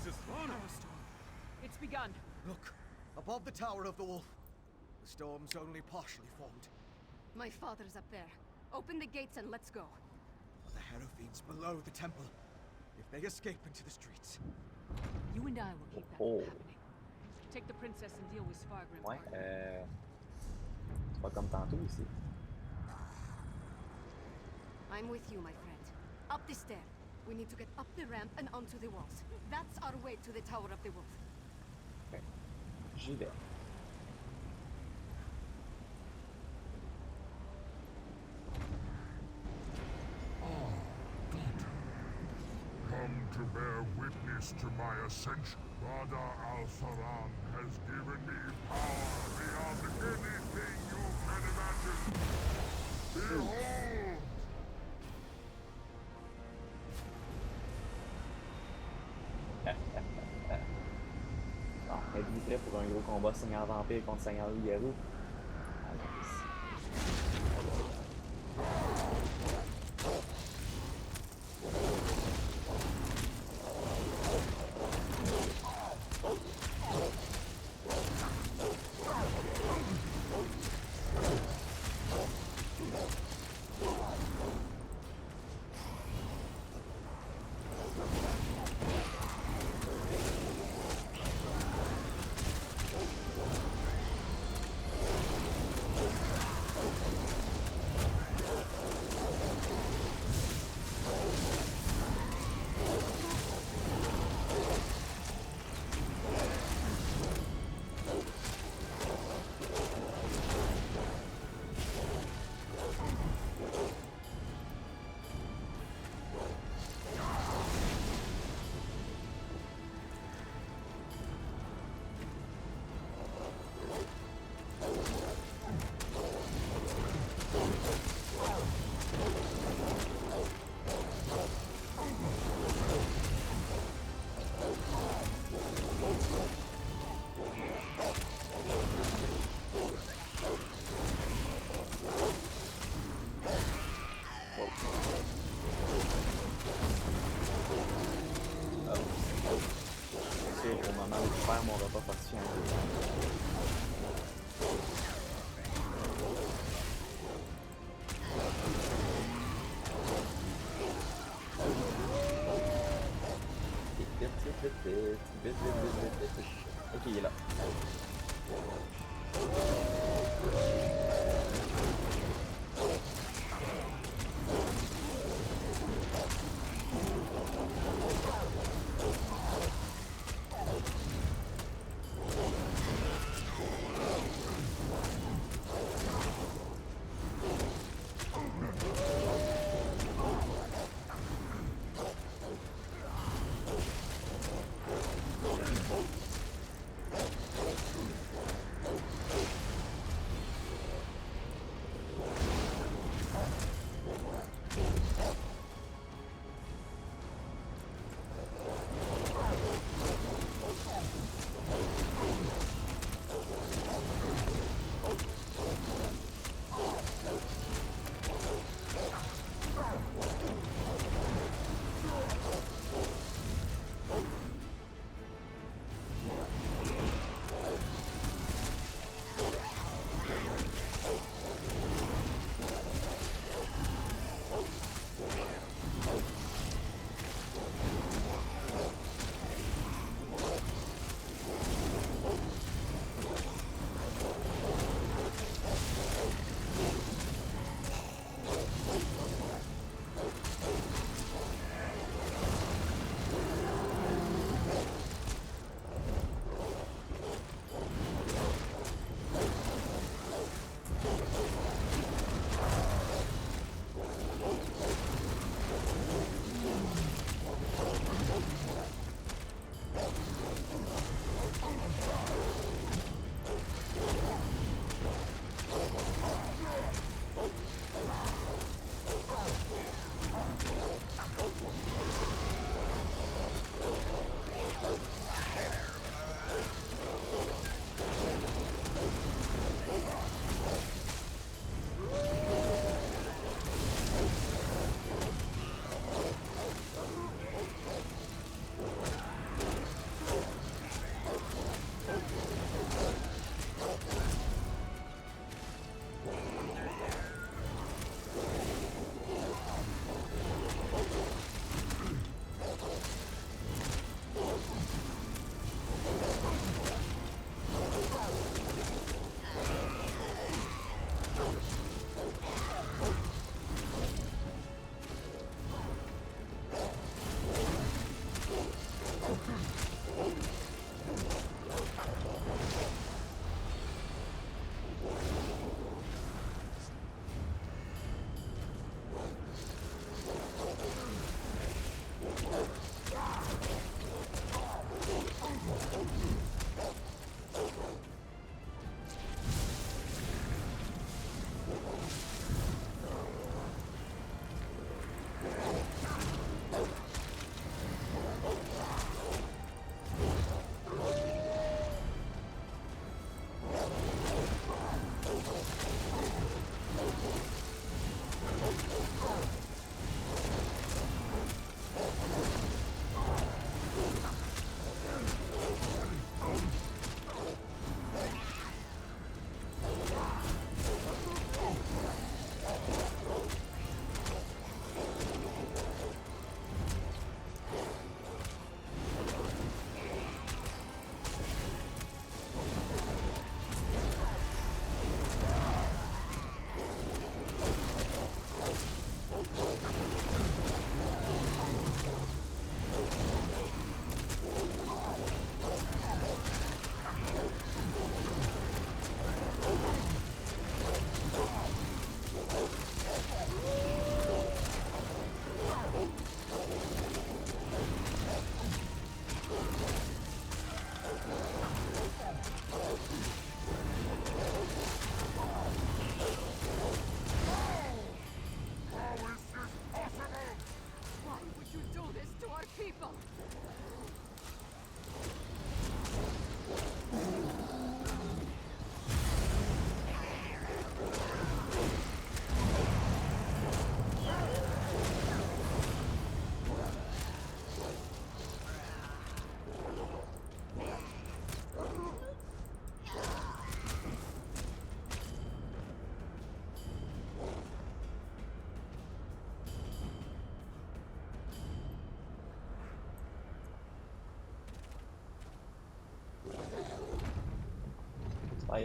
Speaker 3: Harrowstorm. It's begun.
Speaker 5: Look, above the tower of the wolf. The storm's only partially formed.
Speaker 2: My father's up there. Open the gates and let's go.
Speaker 5: The Harrowfiends below the temple. If they escape into the streets.
Speaker 3: You and I will keep that
Speaker 1: Oh.
Speaker 3: from happening. Take the princess and deal with Svargrim.
Speaker 1: Ouais, c'est pas comme tantôt ici.
Speaker 2: I'm with you, my friend. Up the stair. We need to get up the ramp and onto the walls. That's our way to the Tower of the Wolf.
Speaker 1: Okay. J'y vais.
Speaker 8: Come to bear witness to my ascension. Brother Alsaran has given me power beyond anything you can imagine. Behold!
Speaker 1: Bon, êtes-vous prêts prêt pour un gros combat seigneur vampire contre seigneur loup-garou? Au moment où je perds mon repas fortifié un peu. Vite. Ok, il est là.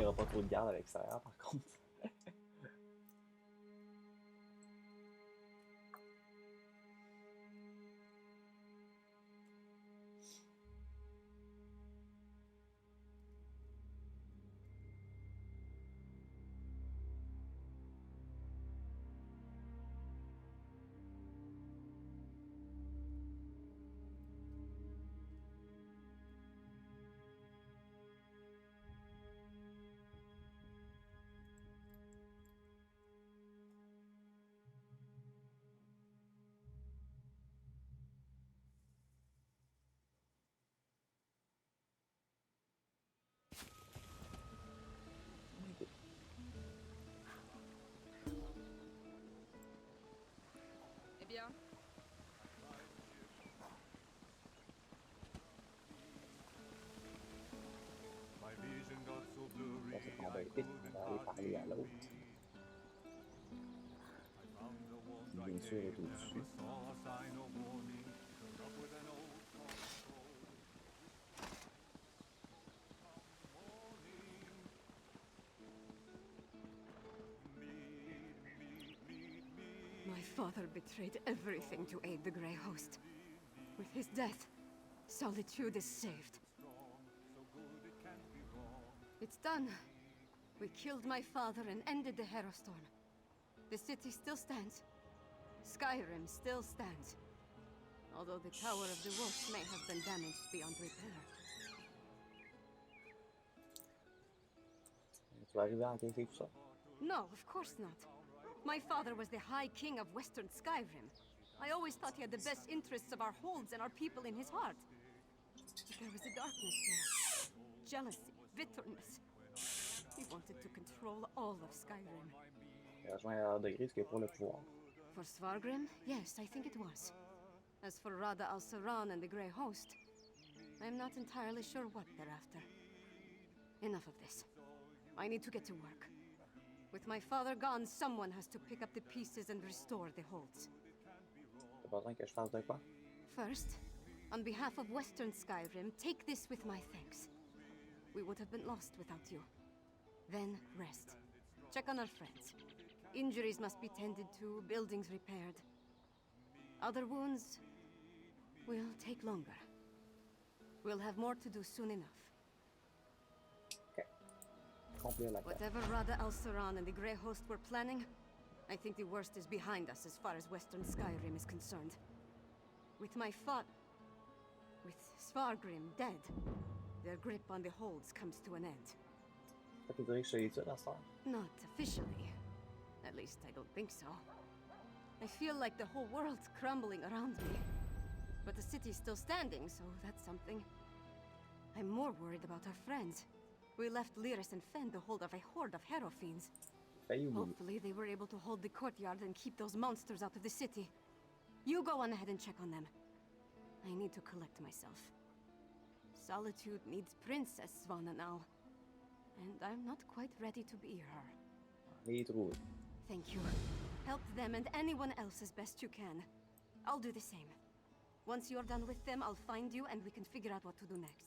Speaker 1: il n'y aura pas trop de garde à l'extérieur, par contre.
Speaker 7: Eh bien,
Speaker 1: Là, c'est qu'on va vite, on va aller parler à l'autre. Bien sûr, est au-dessus.
Speaker 2: My father betrayed everything to aid the Grey Host. With his death, Solitude is saved. It's done. We killed my father and ended the Herostorm. The city still stands. Skyrim still stands. Although the Tower of the Wolf may have been damaged beyond repair.
Speaker 1: Tu vas arriver à encaisser tout ça?
Speaker 2: No, of course not. My father was the High King of Western Skyrim. I always thought he had the best interests of our holds and our people in his heart. But there was a darkness there. Jealousy, bitterness. He wanted to control all of Skyrim.
Speaker 1: Il a rejoint à l'heure de grise que pour le pouvoir.
Speaker 2: For Svargrim, yes, I think it was. As for Rada al-Saran and the Grey Host, I'm not entirely sure what they're after. Enough of this. I need to get to work. With my father gone, someone has to pick up the pieces and restore the holds.
Speaker 1: T'as pas besoin que je fasse de quoi?
Speaker 2: First, on behalf of Western Skyrim, take this with my thanks. We would have been lost without you. Then rest. Check on our friends. Injuries must be tended to, buildings repaired. Other wounds will take longer. We'll have more to do soon enough. Whatever Rada al-Saran and the Grey Host were planning, I think the worst is behind us as far as Western Skyrim is concerned. With my with Svargrim dead, their grip on the holds comes to an end.
Speaker 1: Tu dirais que je suis là, ça?
Speaker 2: Not officially. At least I don't think so. I feel like the whole world's crumbling around me. But the city's still standing, so that's something. I'm more worried about our friends. We left Lyris and Fen to hold of a horde of Hero fiends. Hopefully they were able to hold the courtyard and keep those monsters out of the city. You go on ahead and check on them. I need to collect myself. Solitude needs Princess Svanna now. And I'm not quite ready to be her. Thank you. Help them and anyone else as best you can. I'll do the same. Once you're done with them, I'll find you and we can figure out what to do next.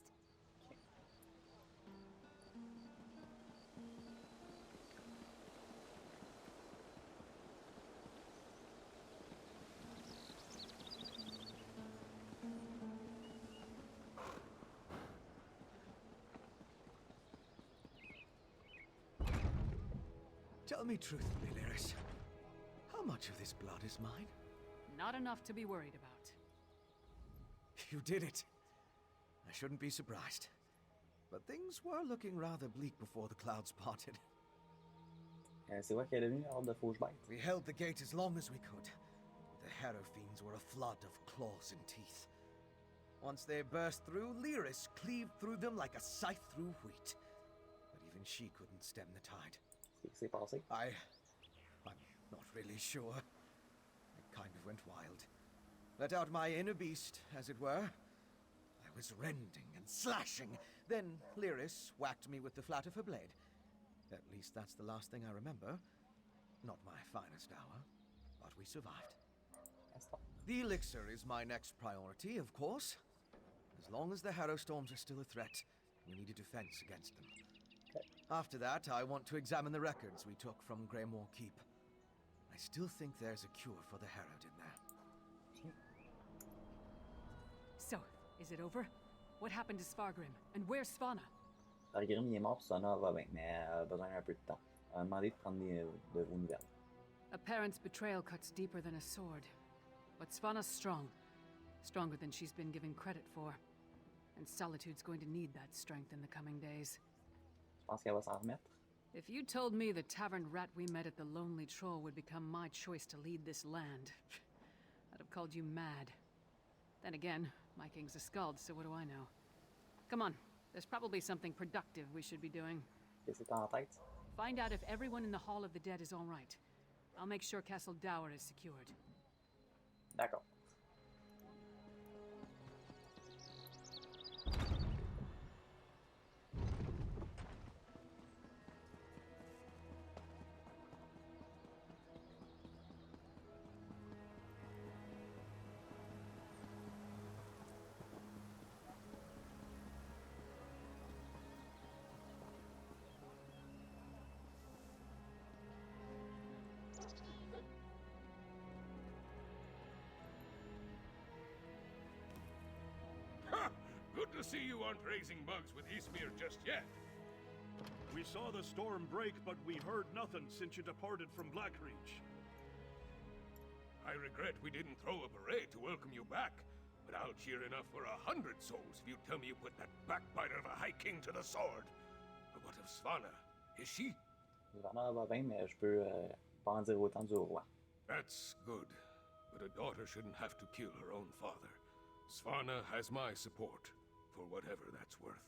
Speaker 5: Tell me truthfully, Lyris. How much of this blood is mine?
Speaker 3: Not enough to be worried about.
Speaker 5: You did it. I shouldn't be surprised. But things were looking rather bleak before the clouds parted.
Speaker 1: C'est vrai qu'elle est devenue horde de fauches bêtes.
Speaker 5: We held the gate as long as we could. The Harrow fiends were a flood of claws and teeth. Once they burst through, Lyris cleaved through them like a scythe through wheat. But even she couldn't stem the tide. I'm not really sure. I kind of went wild. Let out my inner beast, as it were. I was rending and slashing. Then Lyris whacked me with the flat of her blade. At least that's the last thing I remember. Not my finest hour, but we survived. The elixir is my next priority, of course. As long as the Harrow storms are still a threat, we need a defense against them. After that, I want to examine the records we took from Greymoor Keep. I still think there's a cure for the Harrowed in there.
Speaker 3: So, is it over? What happened to Svargrim? And where's Svanna?
Speaker 1: Svargrim il est mort, puis Svanna va bien, mais elle a besoin d'un peu de temps. Elle m'a demandé de prendre de vos nouvelles.
Speaker 3: A parent's betrayal cuts deeper than a sword. But Svanna's strong. Stronger than she's been given credit for. And Solitude's going to need that strength in the coming days.
Speaker 1: Je pense qu'elle va s'en remettre.
Speaker 3: If you told me the tavern rat we met at the Lonely Troll would become my choice to lead this land, I'd have called you mad. Then again, my king's a skald, so what do I know? Come on, there's probably something productive we should be doing.
Speaker 1: Qu'est-ce que t'as en tête?
Speaker 3: Find out if everyone in the Hall of the Dead is all right. I'll make sure Castle Dower is secured.
Speaker 1: D'accord.
Speaker 9: Good to see you aren't raising bugs with Ismir just yet.
Speaker 4: We saw the storm break, but we heard nothing since you departed from Blackreach.
Speaker 9: I regret we didn't throw a parade to welcome you back, but I'll cheer enough for 100 souls if you tell me you put that backbiter of a High King to the sword. But what of Svanna? Is she?
Speaker 1: Svanna va bien, mais je peux pas en dire autant du roi.
Speaker 9: That's good, but a daughter shouldn't have to kill her own father. Svanna has my support, for whatever that's worth.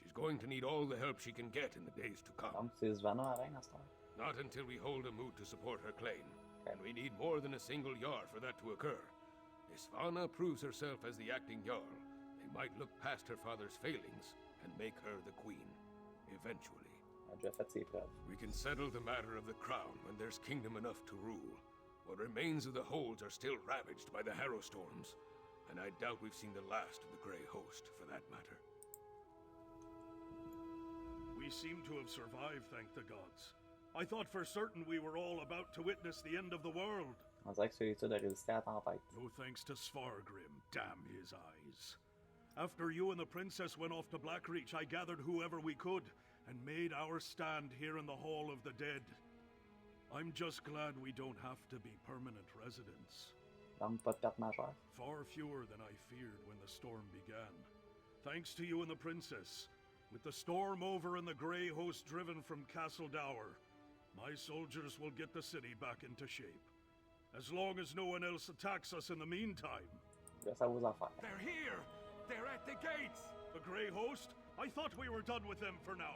Speaker 9: She's going to need all the help she can get in the days to come.
Speaker 1: Donc c'est Svanna à reine à cette heure?
Speaker 9: Not until we hold a moot to support her claim. And we need more than a single Jarl for that to occur. If Svanna proves herself as the acting Jarl, they might look past her father's failings and make her the queen. Eventually.
Speaker 1: Elle a déjà fait ses preuves.
Speaker 9: We can settle the matter of the crown when there's kingdom enough to rule. What remains of the holds are still ravaged by the harrow storms. And I doubt we've seen the last of the Grey Host, for that matter.
Speaker 4: We seem to have survived, thank the gods. I thought for certain we were all about to witness the end of the world.
Speaker 1: On dirait que celui-ci a résisté à la tempête.
Speaker 4: No thanks to Svargrim, damn his eyes. After you and the princess went off to Blackreach, I gathered whoever we could and made our stand here in the Hall of the Dead. I'm just glad we don't have to be permanent residents.
Speaker 1: Donc pas de perte majeure.
Speaker 4: Far fewer than I feared when the storm began. Thanks to you and the princess. With the storm over and the Grey Host driven from Castle Dower, my soldiers will get the city back into shape. As long as no one else attacks us in the meantime.
Speaker 1: Laisse à vos affaires.
Speaker 9: They're here! They're at the gates!
Speaker 4: The Grey Host? I thought we were done with them for now.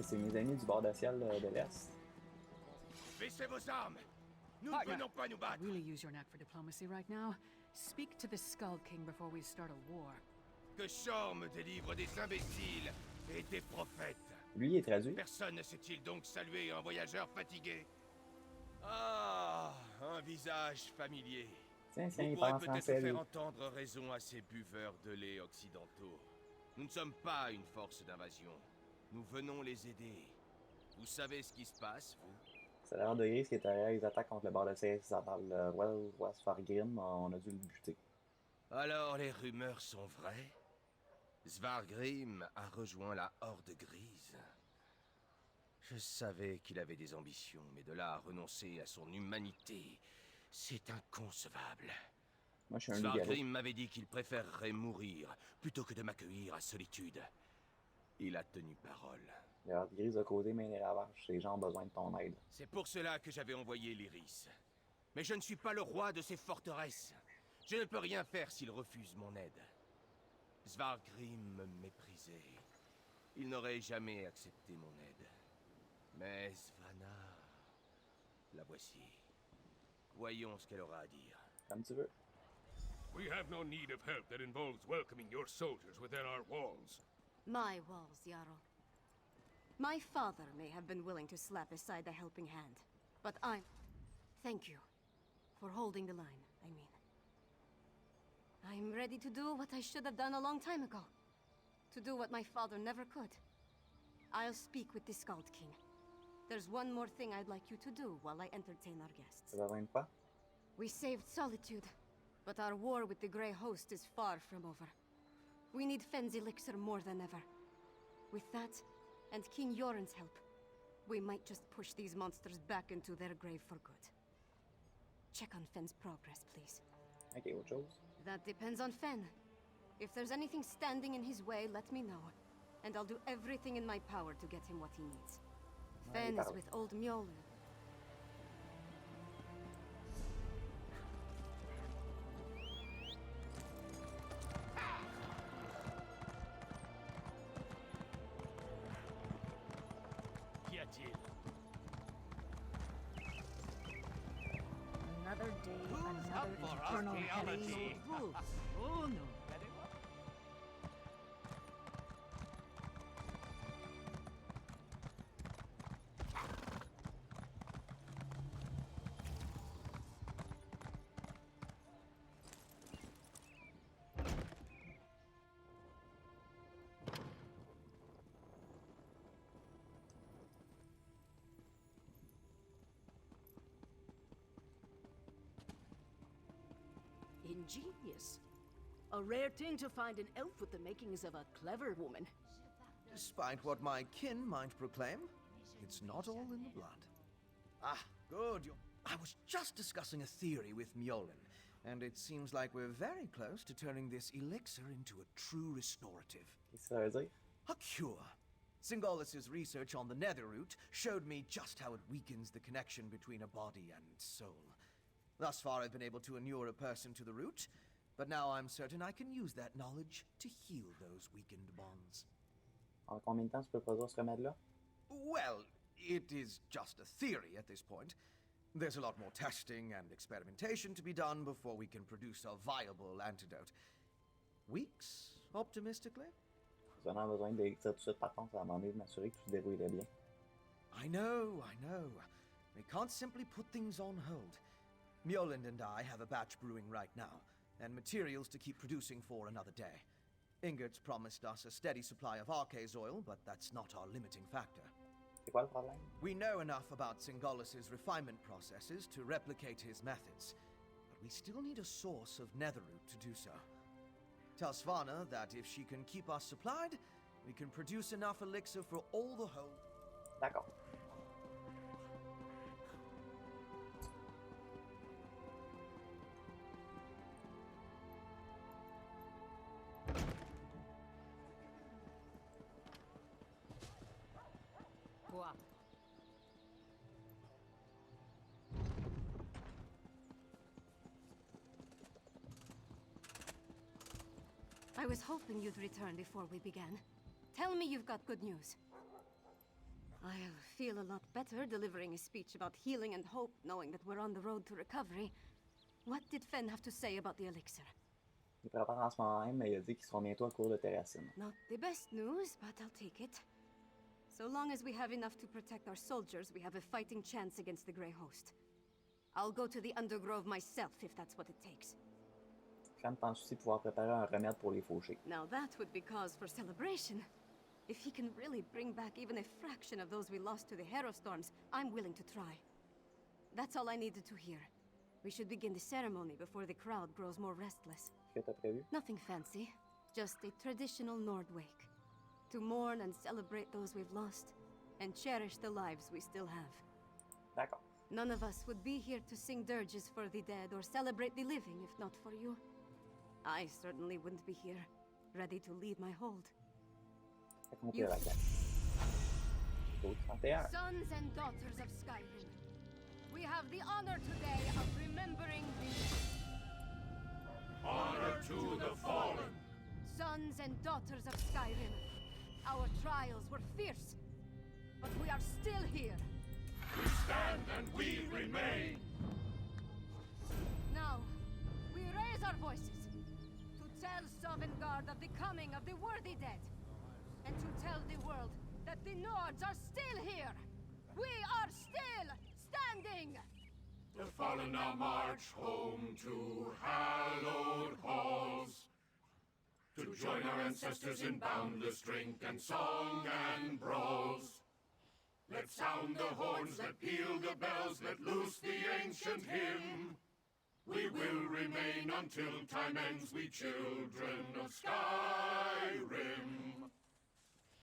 Speaker 1: C'est mes amis du bord de ciel de l'Est.
Speaker 9: Baissez vos armes! Nous
Speaker 3: Partner,
Speaker 9: ne venons pas nous battre!
Speaker 3: really use your knack for diplomacy right now. Speak to the Skald King before we start a war.
Speaker 9: Que Shor me délivre des imbéciles et des prophètes.
Speaker 1: Lui, il est traduit.
Speaker 9: Personne ne sait-il donc saluer un voyageur fatigué? Ah, un visage familier.
Speaker 1: Tiens,
Speaker 9: Vous
Speaker 1: il
Speaker 9: pourrez
Speaker 1: parle en
Speaker 9: peut-être
Speaker 1: français, lui.
Speaker 9: faire entendre raison à ces buveurs de lait occidentaux. Nous ne sommes pas une force d'invasion. Nous venons les aider. Vous savez ce qui se passe, vous?
Speaker 1: Ça a l'air de Gris qui est derrière les attaques contre le bord de ciel. Ça parle le roi Svargrim. On a dû le buter.
Speaker 9: Alors les rumeurs sont vraies? Svargrim a rejoint la Horde Grise. Je savais qu'il avait des ambitions, mais de là à renoncer à son humanité, c'est inconcevable.
Speaker 1: Moi, je suis un loup-garou.
Speaker 9: Svargrim m'avait dit qu'il préférerait mourir plutôt que de m'accueillir à Solitude. Il a tenu parole.
Speaker 1: Le Horde Grise a causé bien des ravages. Les gens ont besoin de ton aide.
Speaker 9: C'est pour cela que j'avais envoyé l'Iris. Mais je ne suis pas le roi de ces forteresses. Je ne peux rien faire s'il refuse mon aide. Svargrim me méprisait. Il n'aurait jamais accepté mon aide. Mais Svanna... la voici. Voyons ce qu'elle aura à dire.
Speaker 1: Comme tu veux.
Speaker 4: We have no need of help that involves welcoming your soldiers within our walls.
Speaker 2: My walls, Jarl. My father may have been willing to slap aside a helping hand, but I'm... Thank you for holding the line, I mean. I'm ready to do what I should have done a long time ago. To do what my father never could. I'll speak with the Skald King. There's one more thing I'd like you to do while I entertain our guests.
Speaker 1: Quoi?
Speaker 2: We saved Solitude, but our war with the Grey Host is far from over. We need Fenn's elixir more than ever. With that, and King Jorunn's help, we might just push these monsters back into their grave for good. Check on Fenn's progress, please.
Speaker 1: Okay, autre chose?
Speaker 2: That depends on Fenn. If there's anything standing in his way, let me know. And I'll do everything in my power to get him what he needs. Fenn is with old Mjolnir.
Speaker 7: Another day, another eternal heaven.
Speaker 6: Oh no. Ingenious. A rare thing to find an elf with the makings of a clever woman.
Speaker 5: Despite what my kin might proclaim, it's not all in the blood. Ah, good. I was just discussing a theory with Mjolnir, and it seems like we're very close to turning this elixir into a true restorative. A cure. Singolis's research on the nether root showed me just how it weakens the connection between a body and soul. Thus far, I've been able to inure a person to the root, but now I'm certain I can use that knowledge to heal those weakened bonds.
Speaker 1: En combien de temps tu peux produire ce remède-là?
Speaker 5: Well, it is just a theory at this point. There's a lot more testing and experimentation to be done before we can produce a viable antidote. Weeks, optimistically?
Speaker 1: J'ai vraiment besoin d'écrire tout de suite, par contre, ça va demander de m'assurer que tout se dérouillerait bien.
Speaker 5: I know. We can't simply put things on hold. Mjolnir and I have a batch brewing right now, and materials to keep producing for another day. Ingrid's promised us a steady supply of Arcase oil, but that's not our limiting factor.
Speaker 1: C'est quoi le problème?
Speaker 5: We know enough about Singolis's refinement processes to replicate his methods, but we still need a source of netherroot to do so. Tell Svanna that if she can keep us supplied, we can produce enough elixir for all the whole...
Speaker 1: D'accord.
Speaker 2: I was hoping you'd return before we began. Tell me you've got good news. I'll feel a lot better delivering a speech about healing and hope, knowing that we're on the road to recovery. What did Fenn have to say about the elixir?
Speaker 1: Il prépare en ce moment même, mais il a dit qu'ils seront bientôt à court de terracine.
Speaker 2: Not the best news, but I'll take it. So long as we have enough to protect our soldiers, we have a fighting chance against the Grey Host. I'll go to the Undergrove myself, if that's what it takes.
Speaker 1: Fenn pense aussi pouvoir préparer un remède pour les fauchés.
Speaker 2: Now that would be cause for celebration. If he can really bring back even a fraction of those we lost to the Harrowstorms, I'm willing to try. That's all I needed to hear. We should begin the ceremony before the crowd grows more restless.
Speaker 1: Qu'est-ce que t'as prévu?
Speaker 2: Nothing fancy. Just a traditional Nord wake. To mourn and celebrate those we've lost, and cherish the lives we still have.
Speaker 1: D'accord.
Speaker 2: None of us would be here to sing dirges for the dead or celebrate the living if not for you. I certainly wouldn't be here, ready to lead my hold.
Speaker 1: You...
Speaker 2: Sons and daughters of Skyrim, we have the honor today of remembering the...
Speaker 8: Honor to the fallen!
Speaker 2: Sons and daughters of Skyrim, our trials were fierce, but we are still here.
Speaker 8: We stand and we remain!
Speaker 2: raise our voices, to tell Sovngarde of the coming of the worthy dead, and to tell the world that the Nords are still here. We are still standing!
Speaker 11: The fallen now march home to hallowed halls, to join our ancestors in boundless drink and song and brawls. Let sound the horns, let peal the bells, let loose the ancient hymn. We will remain until time ends, we children of Skyrim.